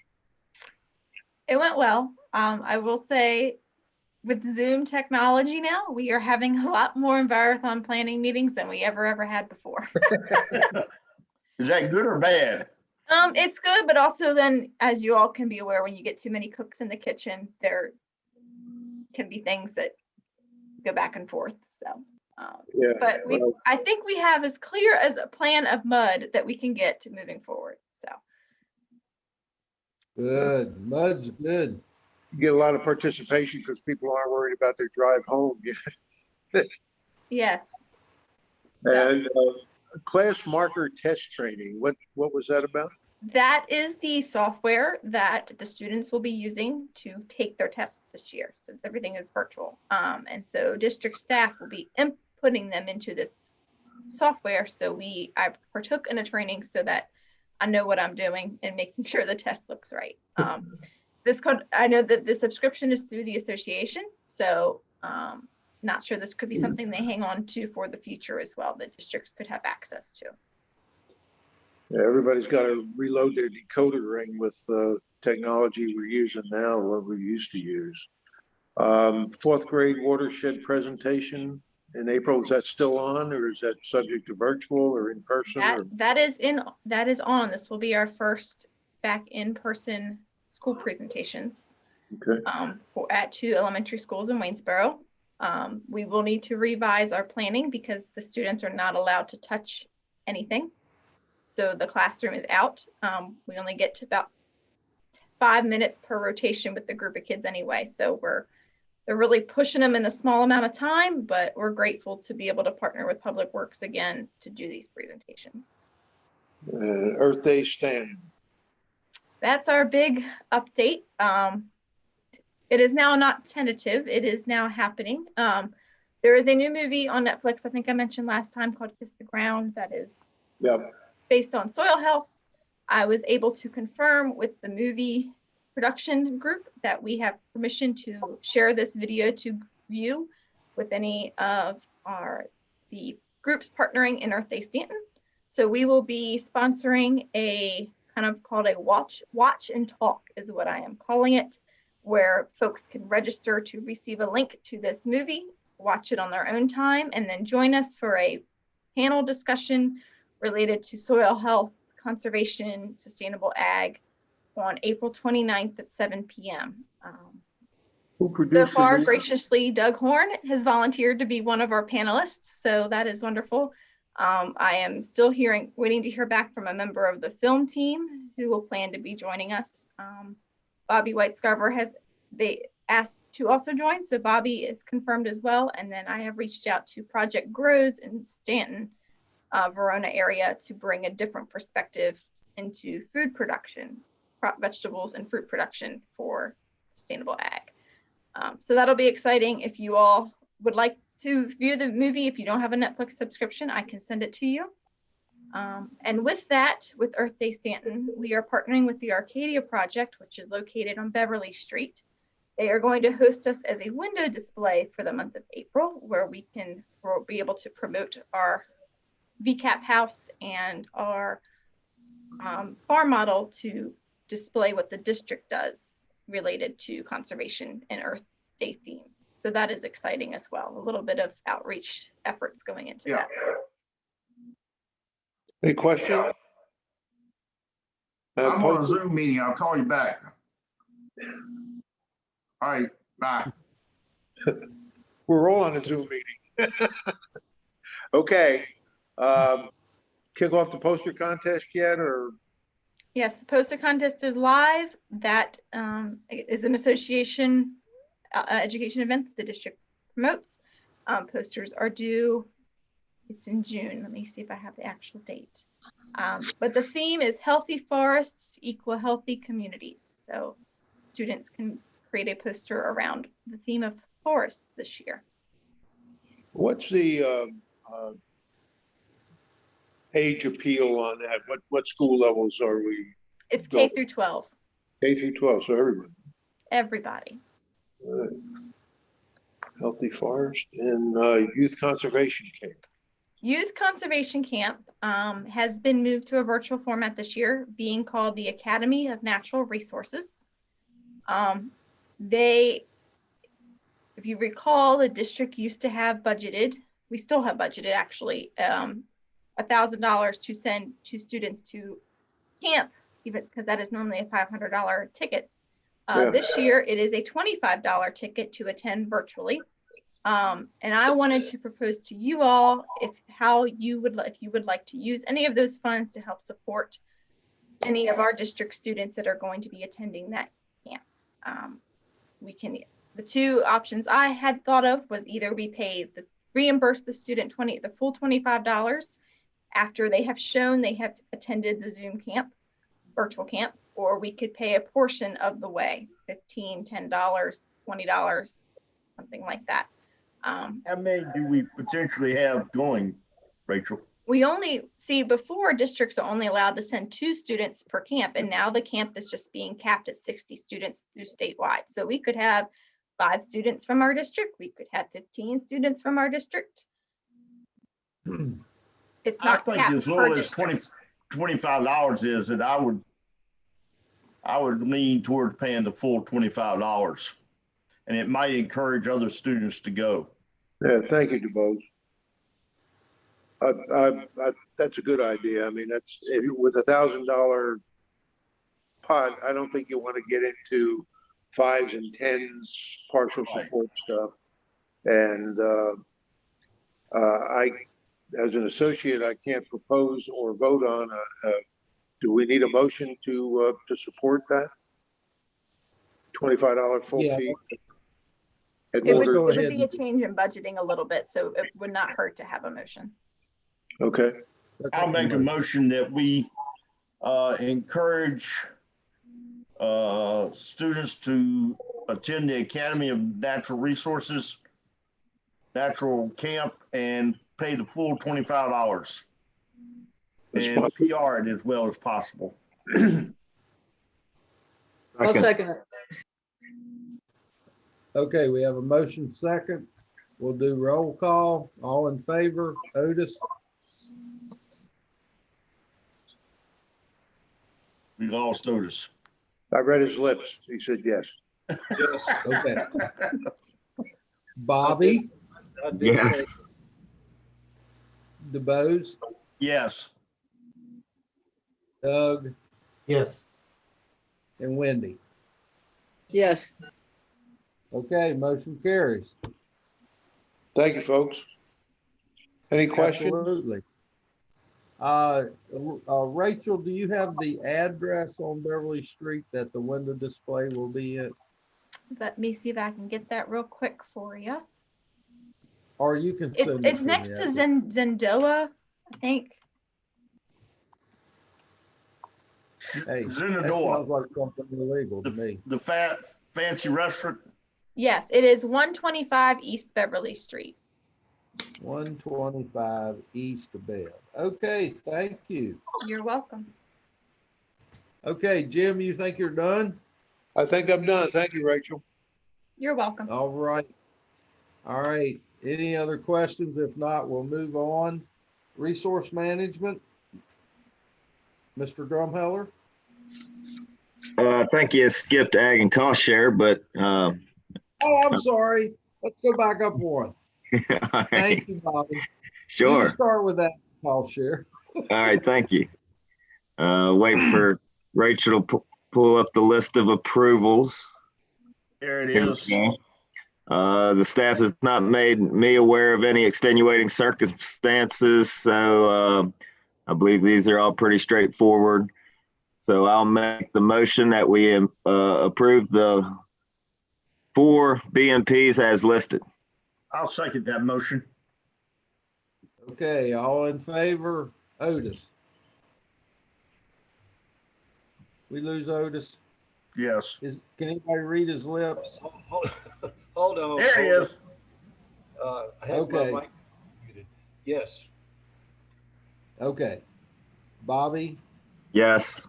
It went well. I will say with Zoom technology now, we are having a lot more marathon planning meetings than we ever had before. Is that good or bad? It's good, but also then, as you all can be aware, when you get too many cooks in the kitchen, there can be things that go back and forth. So, Yeah. but well, I think we have as clear as a plan of mud that we can get to moving forward. So, good. Mud's good. you get a lot of participation because people aren't worried about their drive home. yes. And class marker test training, what was that about? That is the software that the students will be using to take their tests this year, since everything is virtual. And so district staff will be inputting them into this software. So I partook in a training so that I know what I'm doing and making sure the test looks right. I know that the subscription is through the association, so not sure this could be something they hang on to for the future as well, that districts could have access to. Yeah, everybody's got to reload their decoder ring with technology we're using now, what we used to use. 4th grade watershed presentation in April, is that still on, or is that subject to virtual or in person? That is on. This will be our first back in person school presentations. Okay. At 2 elementary schools in Waynesboro. We will need to revise our planning because the students are not allowed to touch anything. So the classroom is out. We only get to about 5 minutes per rotation with the group of kids anyway. So they're really pushing them in a small amount of time, but we're grateful to be able to partner with Public Works again to do these presentations. Earth Day stand. That's our big update. It is now not tentative. It is now happening. There is a new movie on Netflix, I think I mentioned last time, called Kiss the Ground, that is based on soil health. I was able to confirm with the movie production group that we have permission to share this video to view with any of the groups partnering in Earth Day Stanton. So we will be sponsoring a kind of called a watch and talk is what I am calling it, where folks can register to receive a link to this movie, watch it on their own time, and then join us for a panel discussion related to soil health, conservation, sustainable ag on April 29th at 7 p.m. Who produced So far, the graciously, Doug Horn has volunteered to be one of our panelists, so that is wonderful. I am still waiting to hear back from a member of the film team who will plan to be joining us. Bobby White-Scarver they asked to also join, so Bobby is confirmed as well. And then I have reached out to Project Grows in Stanton Verona area to bring a different perspective into food production, crop vegetables and fruit production for sustainable ag. So that'll be exciting. If you all would like to view the movie, if you don't have a Netflix subscription, I can send it to you. And with that, with Earth Day Stanton, we are partnering with the Arcadia Project, which is located on Beverly Street. They are going to host us as a window display for the month of April, where we'll be able to promote our VCAP house and our farm model to display what the district does related to conservation and Earth Day themes. So that is exciting as well. A little bit of outreach efforts going into that. Any questions? I'm on a Zoom meeting. I'll call you back. All right, bye. We're all on a Zoom meeting. Okay. Kick off the poster contest yet, or? Yes, the poster contest is live. That is an association education event that the district promotes. Posters are due, it's in June. Let me see if I have the actual date. But the theme is healthy forests equal healthy communities. So students can create a poster around the theme of forests this year. What's the age appeal on that? What school levels are we? It's K through 12. K through 12, so everyone. Everybody. Healthy forest and youth conservation camp. Youth Conservation Camp has been moved to a virtual format this year, being called the Academy of Natural Resources. If you recall, the district used to have budgeted, we still have budgeted actually, $1,000 to send 2 students to camp, even because that is normally a $500 ticket. This year, it is a $25 ticket to attend virtually. And I wanted to propose to you all if you would like to use any of those funds to help support any of our district students that are going to be attending that camp. The 2 options I had thought of was either reimburse the student the full $25 after they have shown they have attended the Zoom camp, virtual camp, or we could pay a portion of the way, $15, $10, $20, something like that. How many do we potentially have going, Rachel? We only before districts are only allowed to send 2 students per camp, and now the camp is just being capped at 60 students through statewide. So we could have 5 students from our district. We could have 15 students from our district. It's not. I think as low as $25 is that I would lean towards paying the full $25, and it might encourage other students to go. Yeah, thank you, DuBose. That's a good idea. I mean, with $1,000 pot, I don't think you want to get into 5s and 10s partial support stuff. And as an associate, I can't propose or vote on. Do we need a motion to support that? $25 full fee. It would be a change in budgeting a little bit, so it would not hurt to have a motion. Okay. I'll make a motion that we encourage students to attend the Academy of Natural Resources Natural Camp and pay the full $25 and PR it as well as possible. I'll second it. Okay, we have a motion second. We'll do roll call. All in favor, Otis? We lost Otis. I read his lips. He said yes. Okay. Bobby? Yes. DuBose? Yes. Doug? Yes. And Wendy? Yes. Okay, motion carries. Thank you, folks. Any questions? Absolutely. Rachel, do you have the address on Beverly Street that the window display will be at? Let me see if I can get that real quick for you. Or you can. It's next to Zendoa I think. Hey, It's in the that door. sounds like something illegal to me. The fancy restaurant. Yes, it is 125 East Beverly Street. 125 East Bell. Okay, thank you. You're welcome. Okay, Jim, you think you're done? I think I'm done. Thank you, Rachel. You're welcome. All right. All right. Any other questions? If not, we'll move on. Resource management. Mr. Drumheller? I think you skipped ag and cost share, but, Oh, I'm sorry. Let's go back up one. all right, Thank you, Bobby. You sure. can start with that cost share. All right, thank you. Wait for Rachel to pull up the list of approvals. There it Here we is. go. The staff has not made me aware of any extenuating circumstances, so I believe these are all pretty straightforward. So I'll make the motion that we approve the 4 BMPs as listed. I'll second that motion. Okay, all in favor? Otis. We lose Otis. Yes. Can anybody read his lips? Hold on. There he hold is. on. I had my Okay. mic muted. Yes. Okay. Bobby, Yes.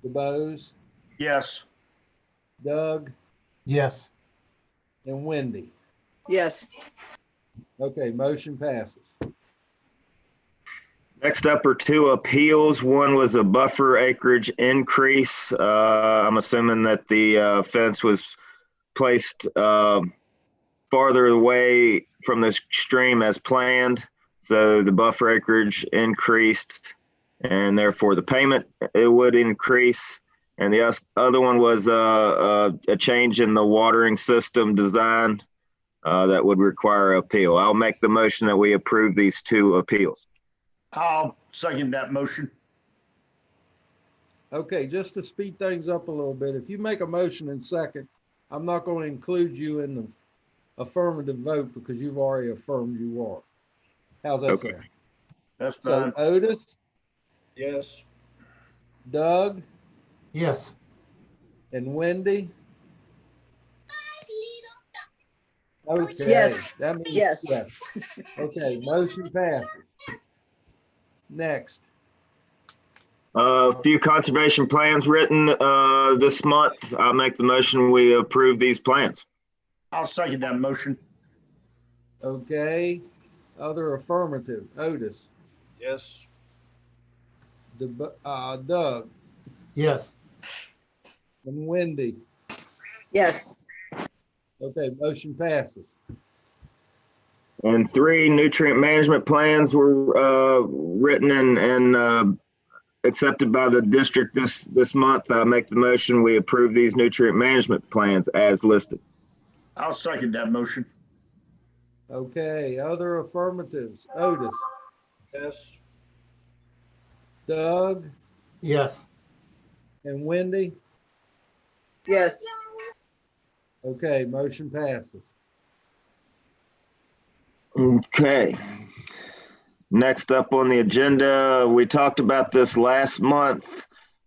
DeBose, Yes. Doug, Yes. and Wendy. Yes. Okay, motion passes. Next up are 2 appeals. One was a buffer acreage increase. I'm assuming that the fence was placed farther away from the stream as planned. So the buffer acreage increased and therefore the payment, it would increase. And the other one was a change in the watering system design that would require appeal. I'll make the motion that we approve these 2 appeals. I'll second that motion. Okay, just to speed things up a little bit, if you make a motion in second, I'm not going to include you in the affirmative vote because you've already affirmed you are. How's that Okay. sound? That's So fine. Otis, Yes. Doug, Yes. and Wendy. Okay. Yes. That means Yes. yes. Okay, motion passes. Next. A few conservation plans written this month. I'll make the motion we approve these plans. I'll second that motion. Okay. Other affirmative. Otis, Yes. Doug, Yes. and Wendy. Yes. Okay, motion passes. And 3 nutrient management plans were written and accepted by the district this month. I make the motion we approve these nutrient management plans as listed. I'll second that motion. Okay, other affirmatives. Otis, Yes. Doug, Yes. and Wendy. Yes. Okay, motion passes. Okay. Next up on the agenda, we talked about this last month,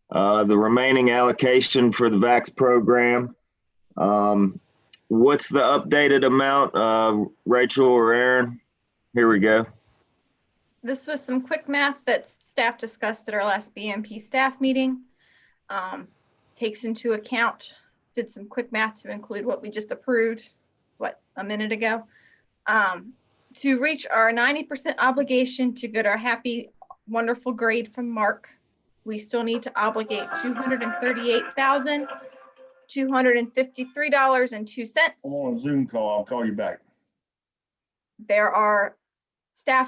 the remaining allocation for the VAX program. What's the updated amount, Rachel or Aaron? Here we go. This was some quick math that staff discussed at our last BMP staff meeting. Takes into account, did some quick math to include what we just approved, a minute ago. To reach our 90% obligation to get our happy, wonderful grade from Mark, we still need to obligate $238,253.02. I'm on a Zoom call. I'll call you back. There are 4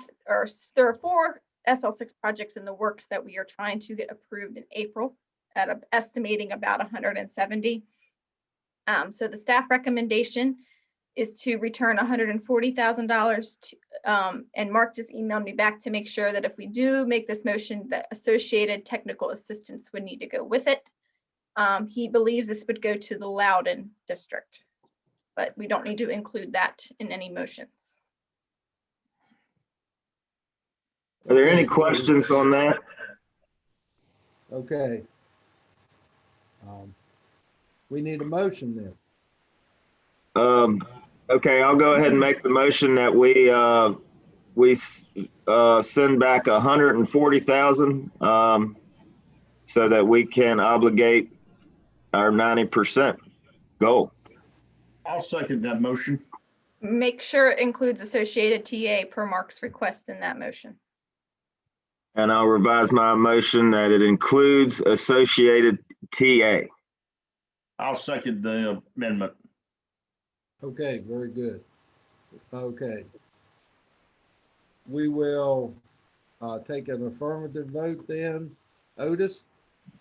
SL6 projects in the works that we are trying to get approved in April at estimating about 170. So the staff recommendation is to return $140,000 and Mark just emailed me back to make sure that if we do make this motion, that associated technical assistance would need to go with it. He believes this would go to the Loudoun district, but we don't need to include that in any motions. Are there any Okay, so- questions on that? Okay. We need a motion then. Okay, I'll go ahead and make the motion that we send back 140,000 so that we can obligate our 90% goal. I'll second that motion. Make sure it includes associated TA per Mark's request in that motion. And I'll revise my motion that it includes associated TA. I'll second the amendment. Okay, very good. Okay. We will take an affirmative vote then. Otis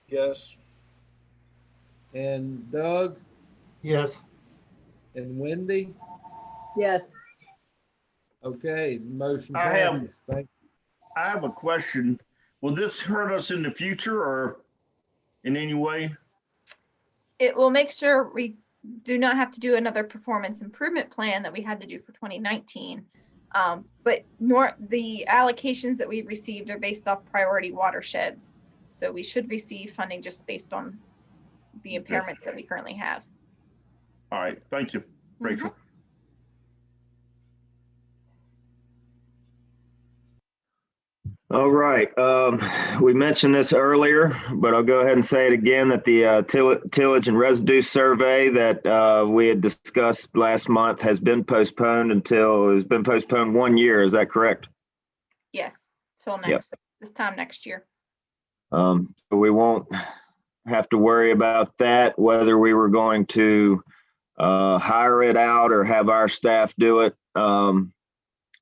Yes. and Doug Yes. and Wendy. Yes. Okay, motion I have- passes. Thank I have a question. Will this hurt us in the future or in any way? It will make sure we do not have to do another performance improvement plan that we had to do for 2019. But nor the allocations that we received are based off priority watersheds. So we should receive funding just based on the impairments that we currently have. All right, thank you, Rachel. All right. We mentioned this earlier, but I'll go ahead and say it again that the tillage and residue survey that we had discussed last month has been postponed until it's been postponed 1 year. Is that correct? Yes, till Yep. this time next year. So we won't have to worry about that, whether we were going to hire it out or have our staff do it.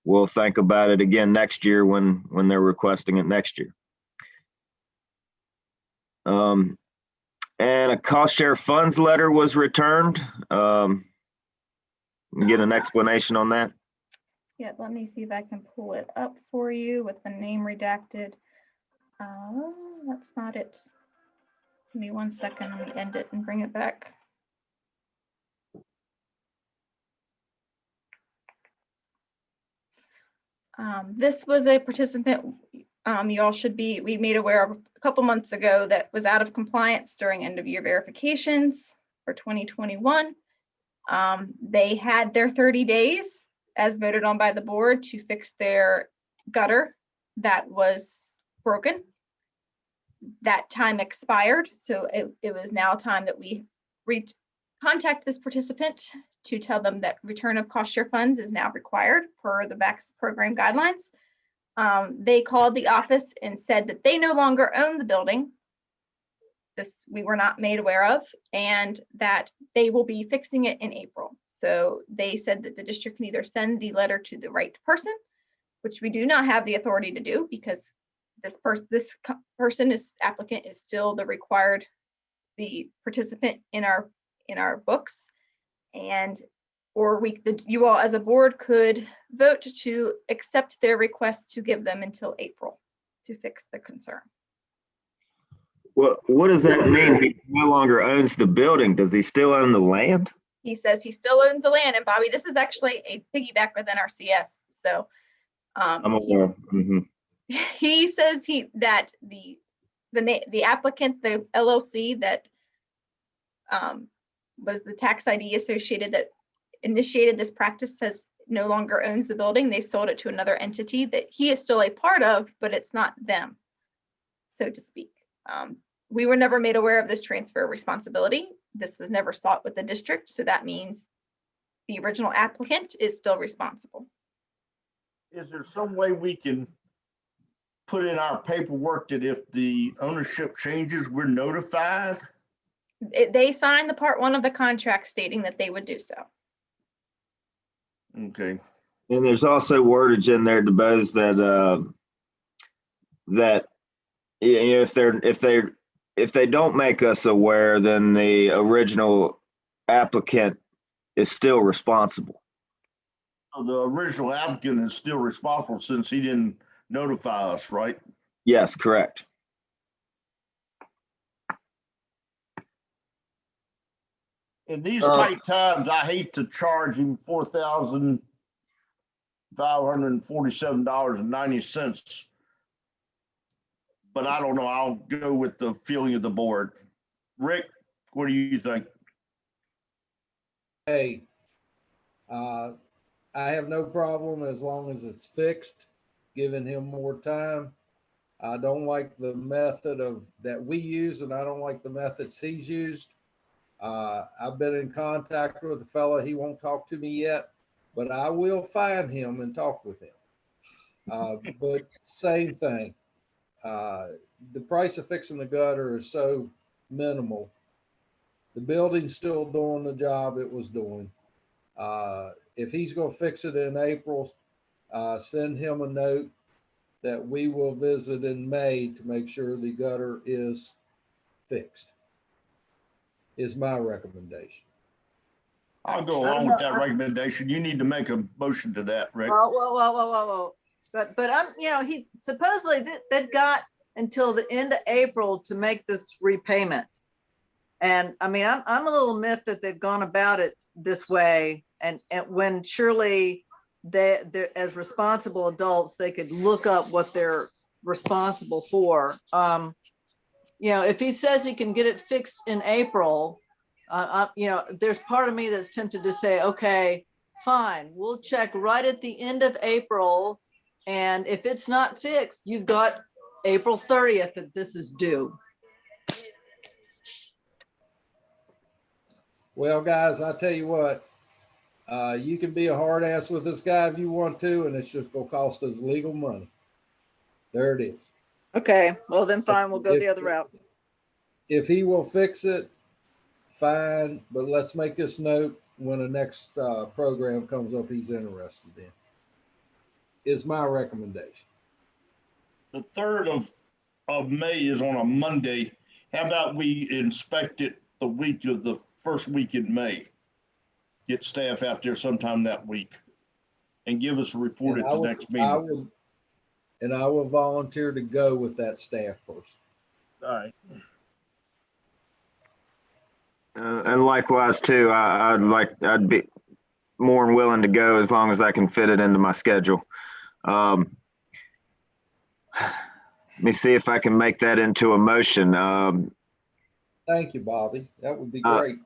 We'll think about it again next year when they're requesting it next year. And a cost share funds letter was returned. Get an explanation on that. Yeah, let me see if I can pull it up for you with the name redacted. That's not it. Give me 1 second, let me end it and bring it back. This was a participant you all should be, we made aware of a couple months ago that was out of compliance during end of year verifications for 2021. They had their 30 days as voted on by the board to fix their gutter that was broken. That time expired, so it was now time that we contact this participant to tell them that return of cost share funds is now required per the VAX program guidelines. They called the office and said that they no longer own the building. This we were not made aware of, and that they will be fixing it in April. So they said that the district can either send the letter to the right person, which we do not have the authority to do because this applicant is still the required, the participant in our books, and or you all as a board could vote to accept their request to give them until April to fix the concern. What does that mean? He no longer owns the building. Does he still own the land? He says he still owns the land, and Bobby, this is actually a piggyback with NRCS. So I'm aware. he says that the applicant, the LLC that was the tax ID associated that initiated this practice, says no longer owns the building. They sold it to another entity that he is still a part of, but it's not them, so to speak. We were never made aware of this transfer of responsibility. This was never sought with the district, so that means the original applicant is still responsible. Is there some way we can put in our paperwork that if the ownership changes, we're notified? They signed the part 1 of the contract stating that they would do so. Okay. And there's also wordage in there, DeBose, that you know, if they don't make us aware, then the original applicant is still responsible. So the original applicant is still responsible since he didn't notify us, right? Yes, correct. In these tight times, I hate to charge him $4,547.90 but I don't know. I'll go with the feeling of the board. Rick, what do you think? Hey, I have no problem as long as it's fixed, giving him more time. I don't like the method that we use, and I don't like the methods he's used. I've been in contact with the fella. He won't talk to me yet, but I will find him and talk with him. But same thing. The price of fixing the gutter is so minimal. The building's still doing the job it was doing. If he's going to fix it in April, send him a note that we will visit in May to make sure the gutter is fixed, is my recommendation. I'll go along with that recommendation. You need to make a motion to that, Rick. Well. But I'm, he supposedly they've got until the end of April to make this repayment. And I mean, I'm a little miffed that they've gone about it this way. And when surely they're as responsible adults, they could look up what they're responsible for. If he says he can get it fixed in April, there's part of me that's tempted to say, okay, fine, we'll check right at the end of April. And if it's not fixed, you've got April 30th that this is due. Well, guys, I tell you what, you can be a hard ass with this guy if you want to, and it's just going to cost us legal money. There it is. Okay, well then fine, we'll go the other route. If he will fix it, fine, but let's make this note when the next program comes up he's interested in, is my recommendation. The 3rd of May is on a Monday. How about we inspect it the week of the first week in May? Get staff out there sometime that week and give us a report at the next meeting. I will volunteer to go with that staff person. All right. And likewise too, I'd be more than willing to go as long as I can fit it into my schedule. Let me see if I can make that into a motion. Thank you, Bobby. That would be great.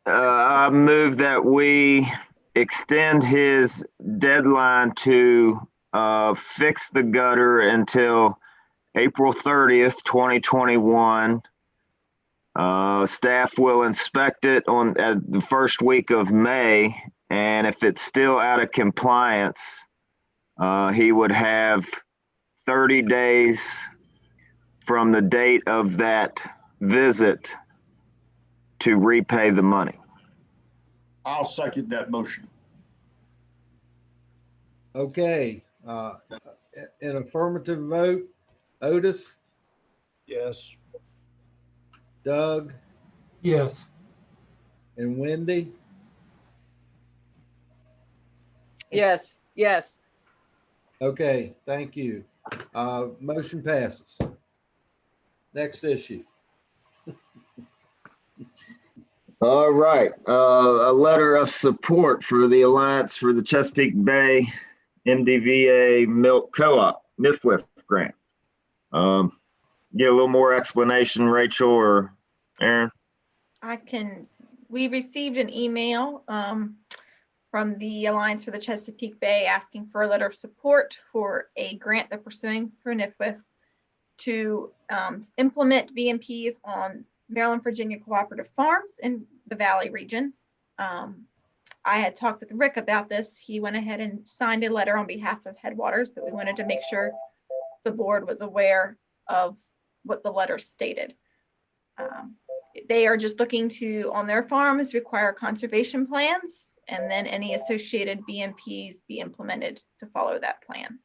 I move that we extend his deadline to fix the gutter until April 30th, 2021. Staff will inspect it at the first week of May, and if it's still out of compliance, he would have 30 days from the date of that visit to repay the money. I'll second that motion. Okay. An affirmative vote. Otis? Yes. Doug? Yes. And Wendy? Yes. Okay, thank you. Motion passes. Next issue. All right, a letter of support for the Alliance for the Chesapeake Bay MDVA Milk Co-op, MIFWIF grant. Get a little more explanation, Rachel or Aaron? We received an email from the Alliance for the Chesapeake Bay asking for a letter of support for a grant they're pursuing for NIFWIF to implement VMPs on Maryland, Virginia cooperative farms in the Valley region. I had talked with Rick about this. He went ahead and signed a letter on behalf of Headwaters, but we wanted to make sure the board was aware of what the letter stated. They are just looking to, on their farms, require conservation plans, and then any associated VMPs be implemented to follow that plan.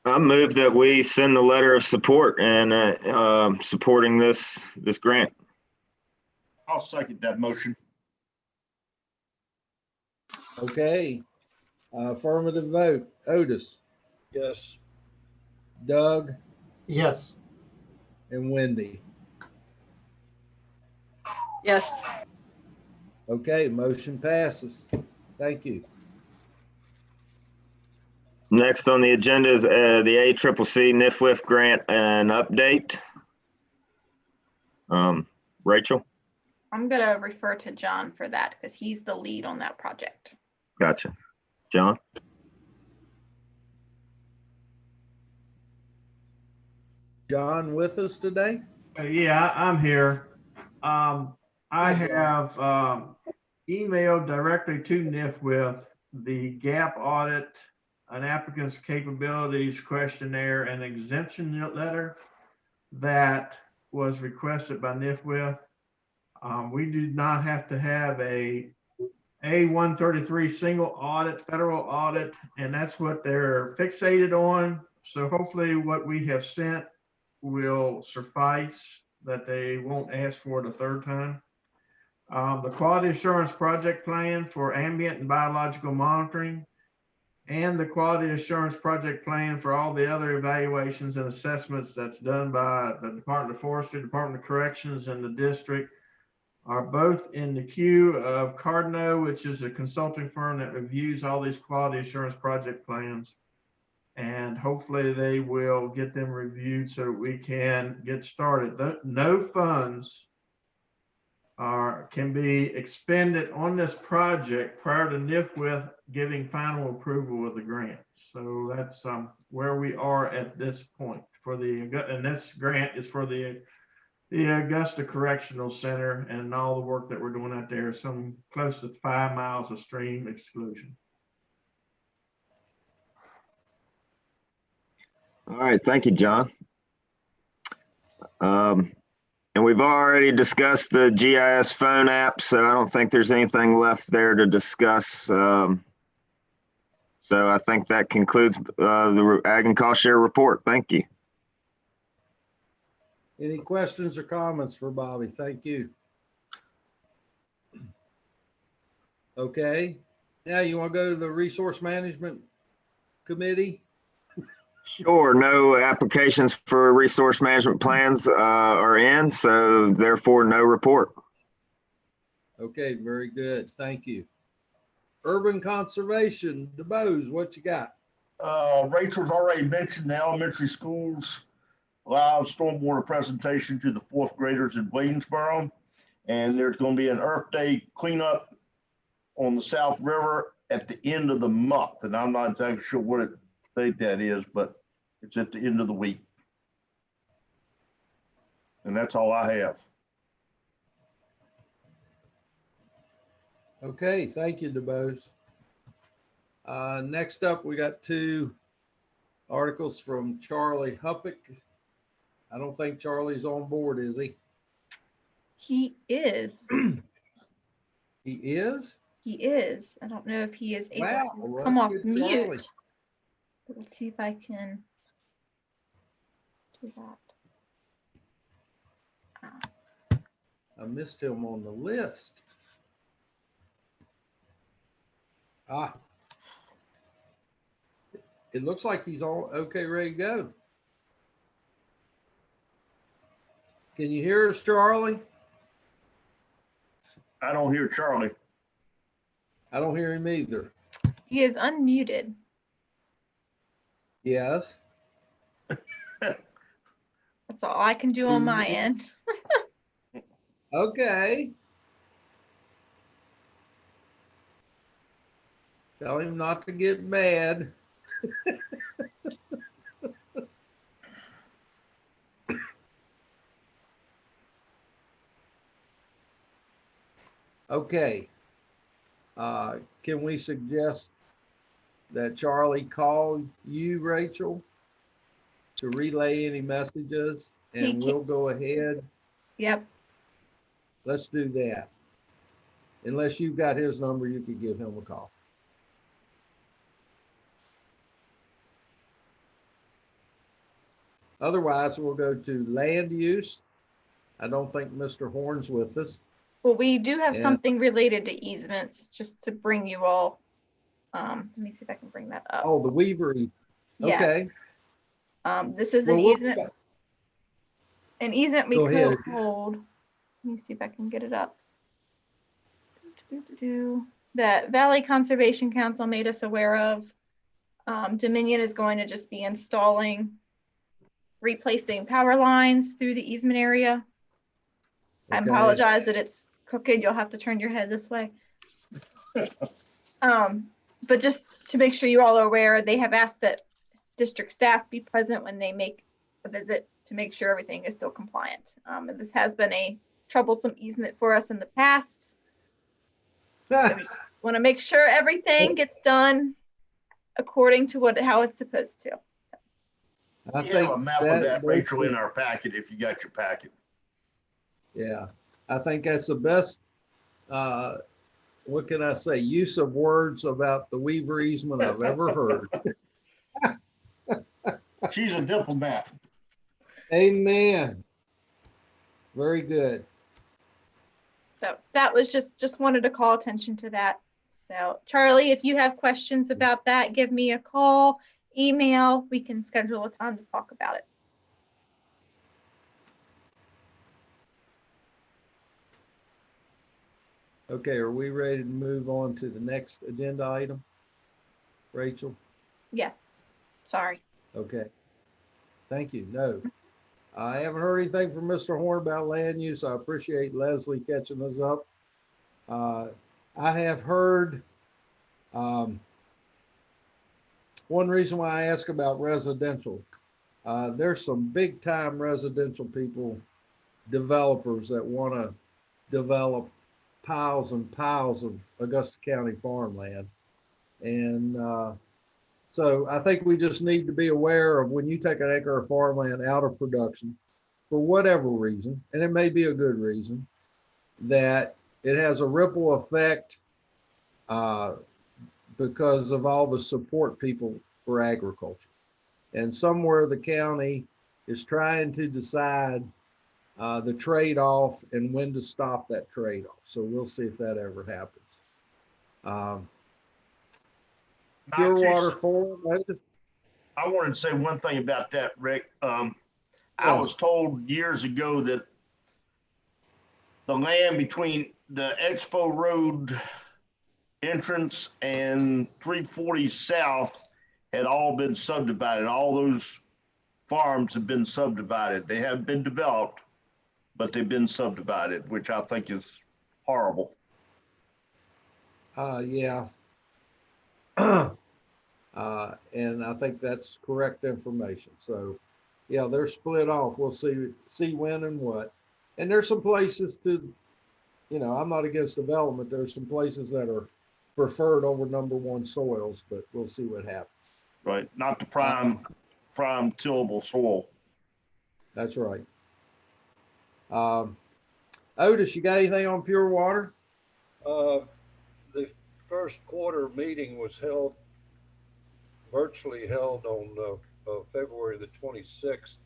I move that we send the letter of support and supporting this grant. I'll second that motion. Okay. Affirmative vote. Otis? Yes. Doug? Yes. And Wendy? Yes. Okay, motion passes. Thank you. Next on the agenda is the ACCC NIFWIF grant and update. Rachel? I'm gonna refer to John for that because he's the lead on that project. Gotcha. John? John with us today? Yeah, I'm here. I have emailed directly to NIFWIF the gap audit, an applicant's capabilities questionnaire, and exemption letter that was requested by NIFWIF. We do not have to have a A133 single audit, federal audit, and that's what they're fixated on. So hopefully what we have sent will suffice, that they won't ask for it a third time. The quality assurance project plan for ambient and biological monitoring, and the quality assurance project plan for all the other evaluations and assessments that's done by the Department of Forestry, Department of Corrections, and the district are both in the queue of Cardno, which is a consulting firm that reviews all these quality assurance project plans. And hopefully they will get them reviewed so that we can get started. No funds can be expended on this project prior to NIFWIF giving final approval of the grant. So that's where we are at this point and this grant is for the Augusta Correctional Center and all the work that we're doing out there, some close to 5 miles of stream exclusion. All right, thank you, John. And we've already discussed the GIS phone app, so I don't think there's anything left there to discuss. So I think that concludes the Ag and Cost Share report. Thank you. Any questions or comments for Bobby? Thank you. Okay. Now you want to go to the Resource Management Committee? Sure. No applications for resource management plans are in, so therefore no report. Okay, very good. Thank you. Urban Conservation, DeBose, what you got? Rachel's already mentioned the elementary schools live stormwater presentation to the 4th graders in Williamsboro. And there's going to be an Earth Day cleanup on the South River at the end of the month. And I'm not exactly sure what date that is, but it's at the end of the week. And that's all I have. Okay, thank you, DeBose. Next up, we got 2 articles from Charlie Huppick. I don't think Charlie's on board, is he? He is. He is? He is. I don't know if he is able Wow, to come off look at mute. Charlie. Let's see if I can do that. I missed him on the list. It looks like he's all okay, ready to go. Can you hear us, Charlie? I don't hear Charlie. I don't hear him either. He is unmuted. Yes. That's all I can do on my end. Okay. Tell him not to get mad. Okay. Can we suggest that Charlie call you, Rachel, to relay any messages, and we'll go ahead? Yep. Let's do that. Unless you've got his number, you could give him a call. Otherwise, we'll go to land use. I don't think Mr. Horn's with us. Well, we do have Yeah. something related to easements, just to bring you all. Let me see if I can bring that up. Oh, the Weavery. Okay. Yes. This is Well, an we'll- easement. An easement we Go could ahead. hold. Let me see if I can get it up. That Valley Conservation Council made us aware of. Dominion is going to just be replacing power lines through the easement area. I Okay. apologize that it's crooked. You'll have to turn your head this way. But just to make sure you all are aware, they have asked that district staff be present when they make a visit to make sure everything is still compliant. And this has been a troublesome easement for us in the past. So we just want to make sure everything gets done according to how it's supposed to. I We have a map of that, makes Rachel, it- in our packet, if you got your packet. Yeah, I think that's the best, what can I say, use of words about the Weaver easement I've ever heard. She's a diplomat. Amen. Very good. So that was just wanted to call attention to that. So Charlie, if you have questions about that, give me a call, email, we can schedule a time to talk about it. Okay, are we ready to move on to the next agenda item? Rachel? Yes, sorry. Okay. Thank you. No. I haven't heard anything from Mr. Horn about land use. I appreciate Leslie catching us up. I have heard, one reason why I ask about residential, there's some big time residential people, developers that want to develop piles and piles of Augusta County farmland. And so I think we just need to be aware of when you take an acre of farmland out of production for whatever reason, and it may be a good reason, that it has a ripple effect because of all the support people for agriculture. And somewhere the county is trying to decide the trade-off and when to stop that trade-off. So we'll see if that ever happens. Pure Water Forum. I wanted to say one thing about that, Rick. I was told years ago that the land between the Expo Road entrance and 340 South had all been subdivided. All those farms have been subdivided. They haven't been developed, but they've been subdivided, which I think is horrible. Yeah. And I think that's correct information. So yeah, they're split off. We'll see when and what. And there's some places to, I'm not against development. There's some places that are preferred over _1 soils, but we'll see what happens. Right. Not the prime tillable soil. That's right. Otis, you got anything on Pure Water? The first quarter meeting was virtually held on February the 26th.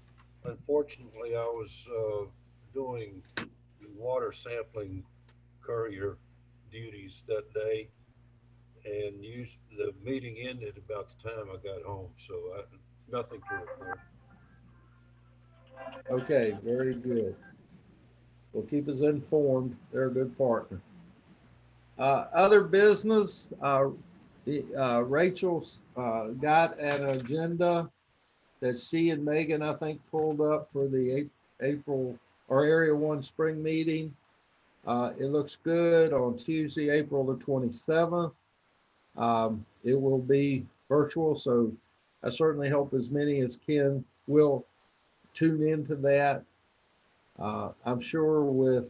Unfortunately, I was doing the water sampling courier duties that day, and the meeting ended about the time I got home, so nothing to report. Okay, very good. Well, keep us informed. They're a good partner. Other business, Rachel's got an agenda that she and Megan, I think, pulled up for the April or Area 1 spring meeting. It looks good on Tuesday, April the 27th. It will be virtual, so I certainly hope as many as can will tune into that. I'm sure with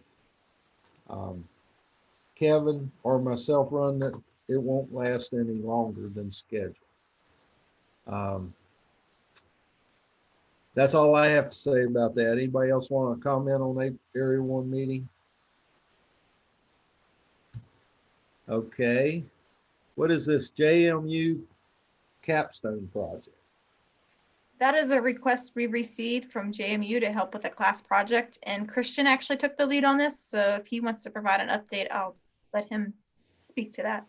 Kevin or myself run that it won't last any longer than scheduled. That's all I have to say about that. Anybody else want to comment on Area 1 meeting? Okay. What is this JMU capstone project? That is a request we received from JMU to help with a class project, and Christian actually took the lead on this. So if he wants to provide an update, I'll let him speak to that.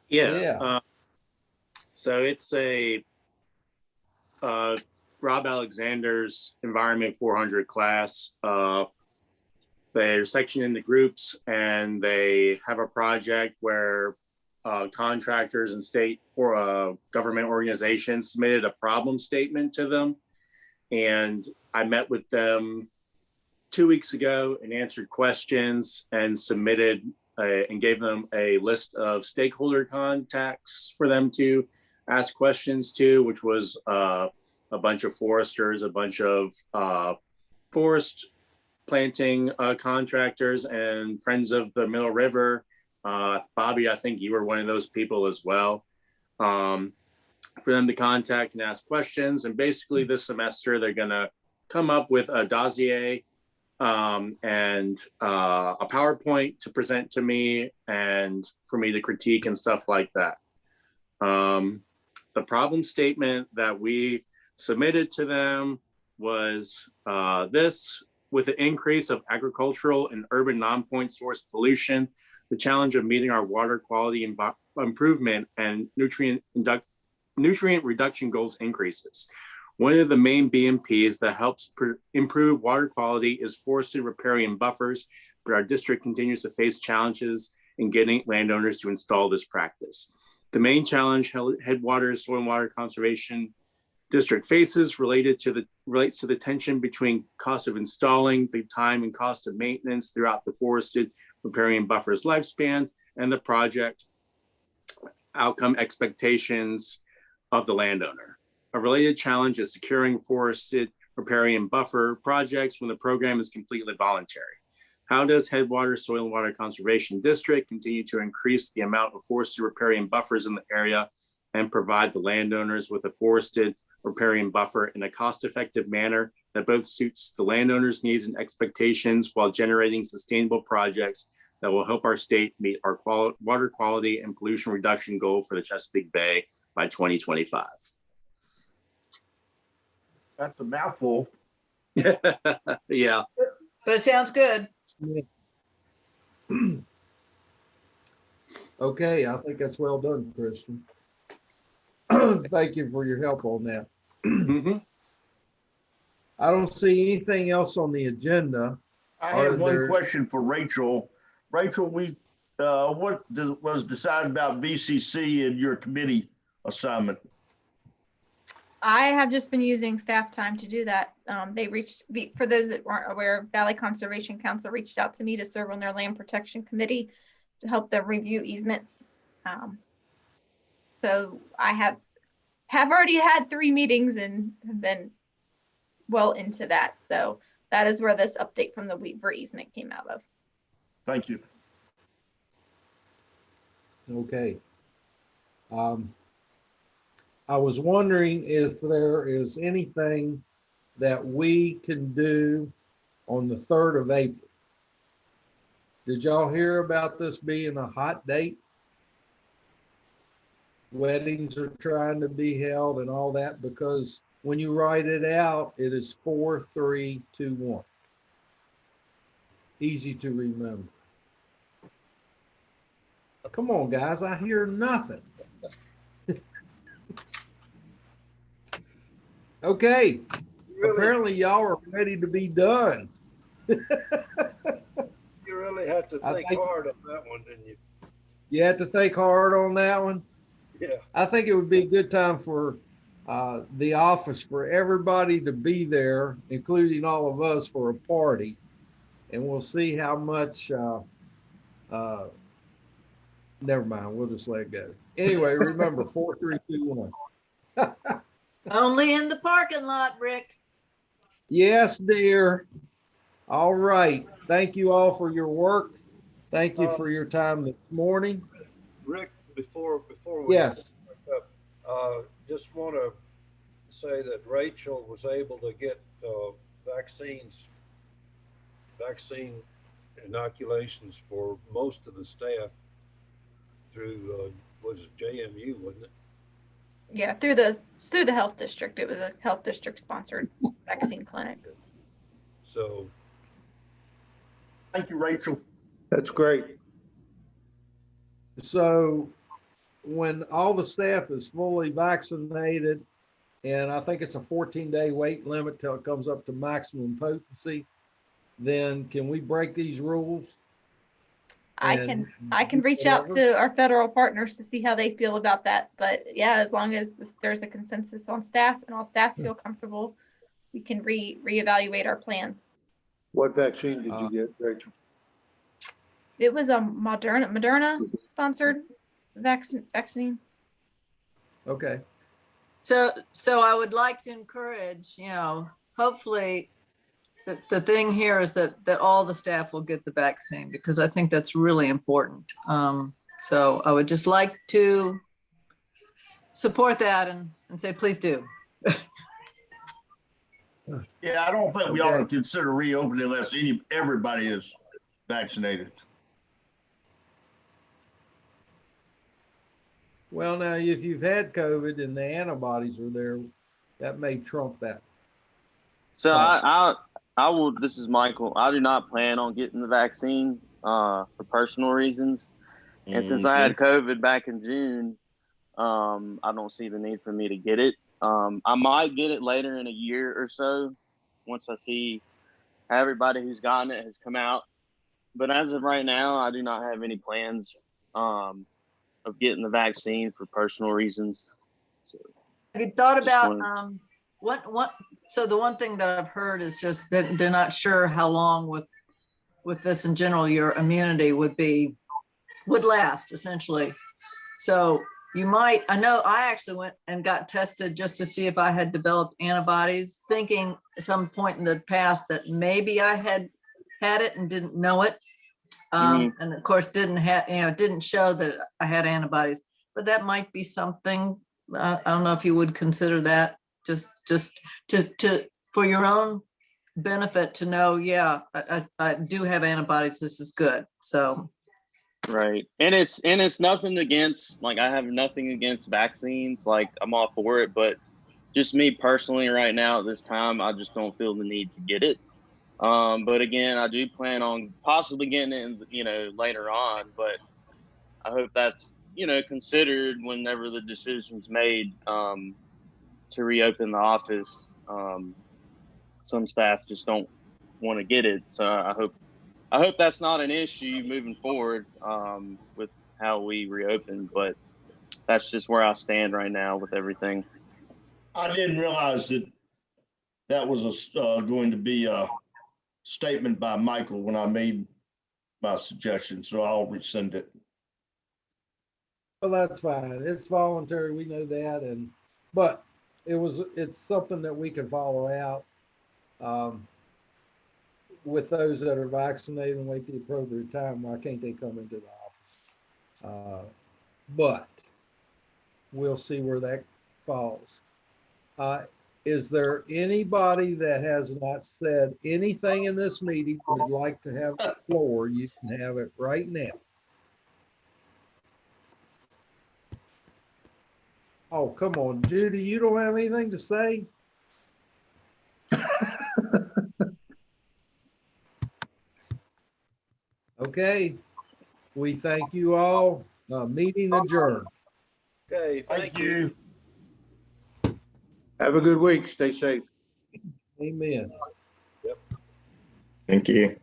Yeah. So it's Rob Alexander's Environment 400 class. They're sectioned into groups, and they have a project where contractors and state or government organizations submitted a problem statement to them. And I met with them 2 weeks ago and answered questions and submitted and gave them a list of stakeholder contacts for them to ask questions to, which was a bunch of foresters, a bunch of forest planting contractors and friends of the Middle River. Bobby, I think you were one of those people as well. For them to contact and ask questions. And basically this semester, they're gonna come up with a dossier and a PowerPoint to present to me and for me to critique and stuff like that. The problem statement that we submitted to them was this: with the increase of agricultural and urban non-point source pollution, the challenge of meeting our water quality improvement and nutrient reduction goals increases. One of the main BMPs that helps improve water quality is forested riparian buffers, but our district continues to face challenges in getting landowners to install this practice. The main challenge Headwaters Soil and Water Conservation District faces relates to the tension between cost of installing, the time and cost of maintenance throughout the forested riparian buffer's lifespan, and the project outcome expectations of the landowner. A related challenge is securing forested riparian buffer projects when the program is completely voluntary. How does Headwaters Soil and Water Conservation District continue to increase the amount of forested riparian buffers in the area and provide the landowners with a forested riparian buffer in a cost-effective manner that both suits the landowner's needs and expectations while generating sustainable projects that will help our state meet our water quality and pollution reduction goal for the Chesapeake Bay by 2025? That's a mouthful. Yeah. But it sounds good. Okay, I think that's well done, Christian. Thank you for your help on that. Mm-hmm. I don't see anything else on the agenda. I have one question for Rachel. Rachel, what was decided about VCC and your committee assignment? I have just been using staff time to do that. For those that weren't aware, Valley Conservation Council reached out to me to serve on their land protection committee to help them review easements. So I have already had 3 meetings and have been well into that. So that is where this update from the Weaver easement came out of. Thank you. Okay. I was wondering if there is anything that we can do on the 3rd of April. Did y'all hear about this being a hot date? Weddings are trying to be held and all that, because when you write it out, it is 4-3-2-1. Easy to remember. Come on, guys, I hear nothing. Okay, apparently y'all are ready to be done. You really have to think hard on that one, didn't you? You had to think hard on that one? Yeah. I think it would be a good time for the office for everybody to be there, including all of us, for a party. And we'll see how much, never mind, we'll just let it go. Anyway, remember 4-3-2-1. Only in the parking lot, Rick. Yes, dear. All right. Thank you all for your work. Thank you for your time this morning. Rick, before we Yes. Just want to say that Rachel was able to get vaccine inoculations for most of the staff through was it JMU, wasn't it? Yeah, through the health district. It was a health district sponsored vaccine clinic. So thank you, Rachel. That's great. So when all the staff is fully vaccinated, and I think it's a 14-day wait limit till it comes up to maximum potency, then can we break these rules? I can reach out to our federal partners to see how they feel about that. But yeah, as long as there's a consensus on staff and all staff feel comfortable, we can reevaluate our plans. What vaccine did you get, Rachel? It was a Moderna sponsored vaccine. Okay. So I would like to encourage, hopefully the thing here is that all the staff will get the vaccine, because I think that's really important. So I would just like to support that and say, please do. Yeah, I don't think we ought to consider reopening unless everybody is vaccinated. Well, now, if you've had COVID and the antibodies are there, that may trump that. So I will, this is Michael. I do not plan on getting the vaccine for personal reasons. And since I had COVID back in June, I don't see the need for me to get it. I might get it later in a year or so once I see everybody who's gotten it has come out. But as of right now, I do not have any plans of getting the vaccine for personal reasons. So, have you thought about so the one thing that I've heard is just that they're not sure how long with this in general your immunity would last, essentially. So you might, I know I actually went and got tested just to see if I had developed antibodies, thinking at some point in the past that maybe I had it and didn't know it. And of course didn't show that I had antibodies, but that might be something. I don't know if you would consider that just to for your own benefit to know, yeah, I do have antibodies. This is good. So. Right. And it's nothing against, like, I have nothing against vaccines. Like, I'm all for it, but just me personally right now at this time, I just don't feel the need to get it. But again, I do plan on possibly getting it, later on, but I hope that's, considered whenever the decision's made, to reopen the office. Some staff just don't want to get it. So I hope that's not an issue moving forward, with how we reopen, but that's just where I stand right now with everything. I didn't realize that was going to be a statement by Michael when I made my suggestion, so I'll rescind it. Well, that's fine. It's voluntary. We know that, but it's something that we can follow out with those that are vaccinated and wait the appropriate time. Why can't they come into the office? But we'll see where that falls. Is there anybody that has not said anything in this meeting would like to have the floor? You can have it right now. Oh, come on, Judy, you don't have anything to say? Okay, we thank you all. Meeting adjourned. Okay, Thank you. Have a good week. Stay safe. Amen. Thank you.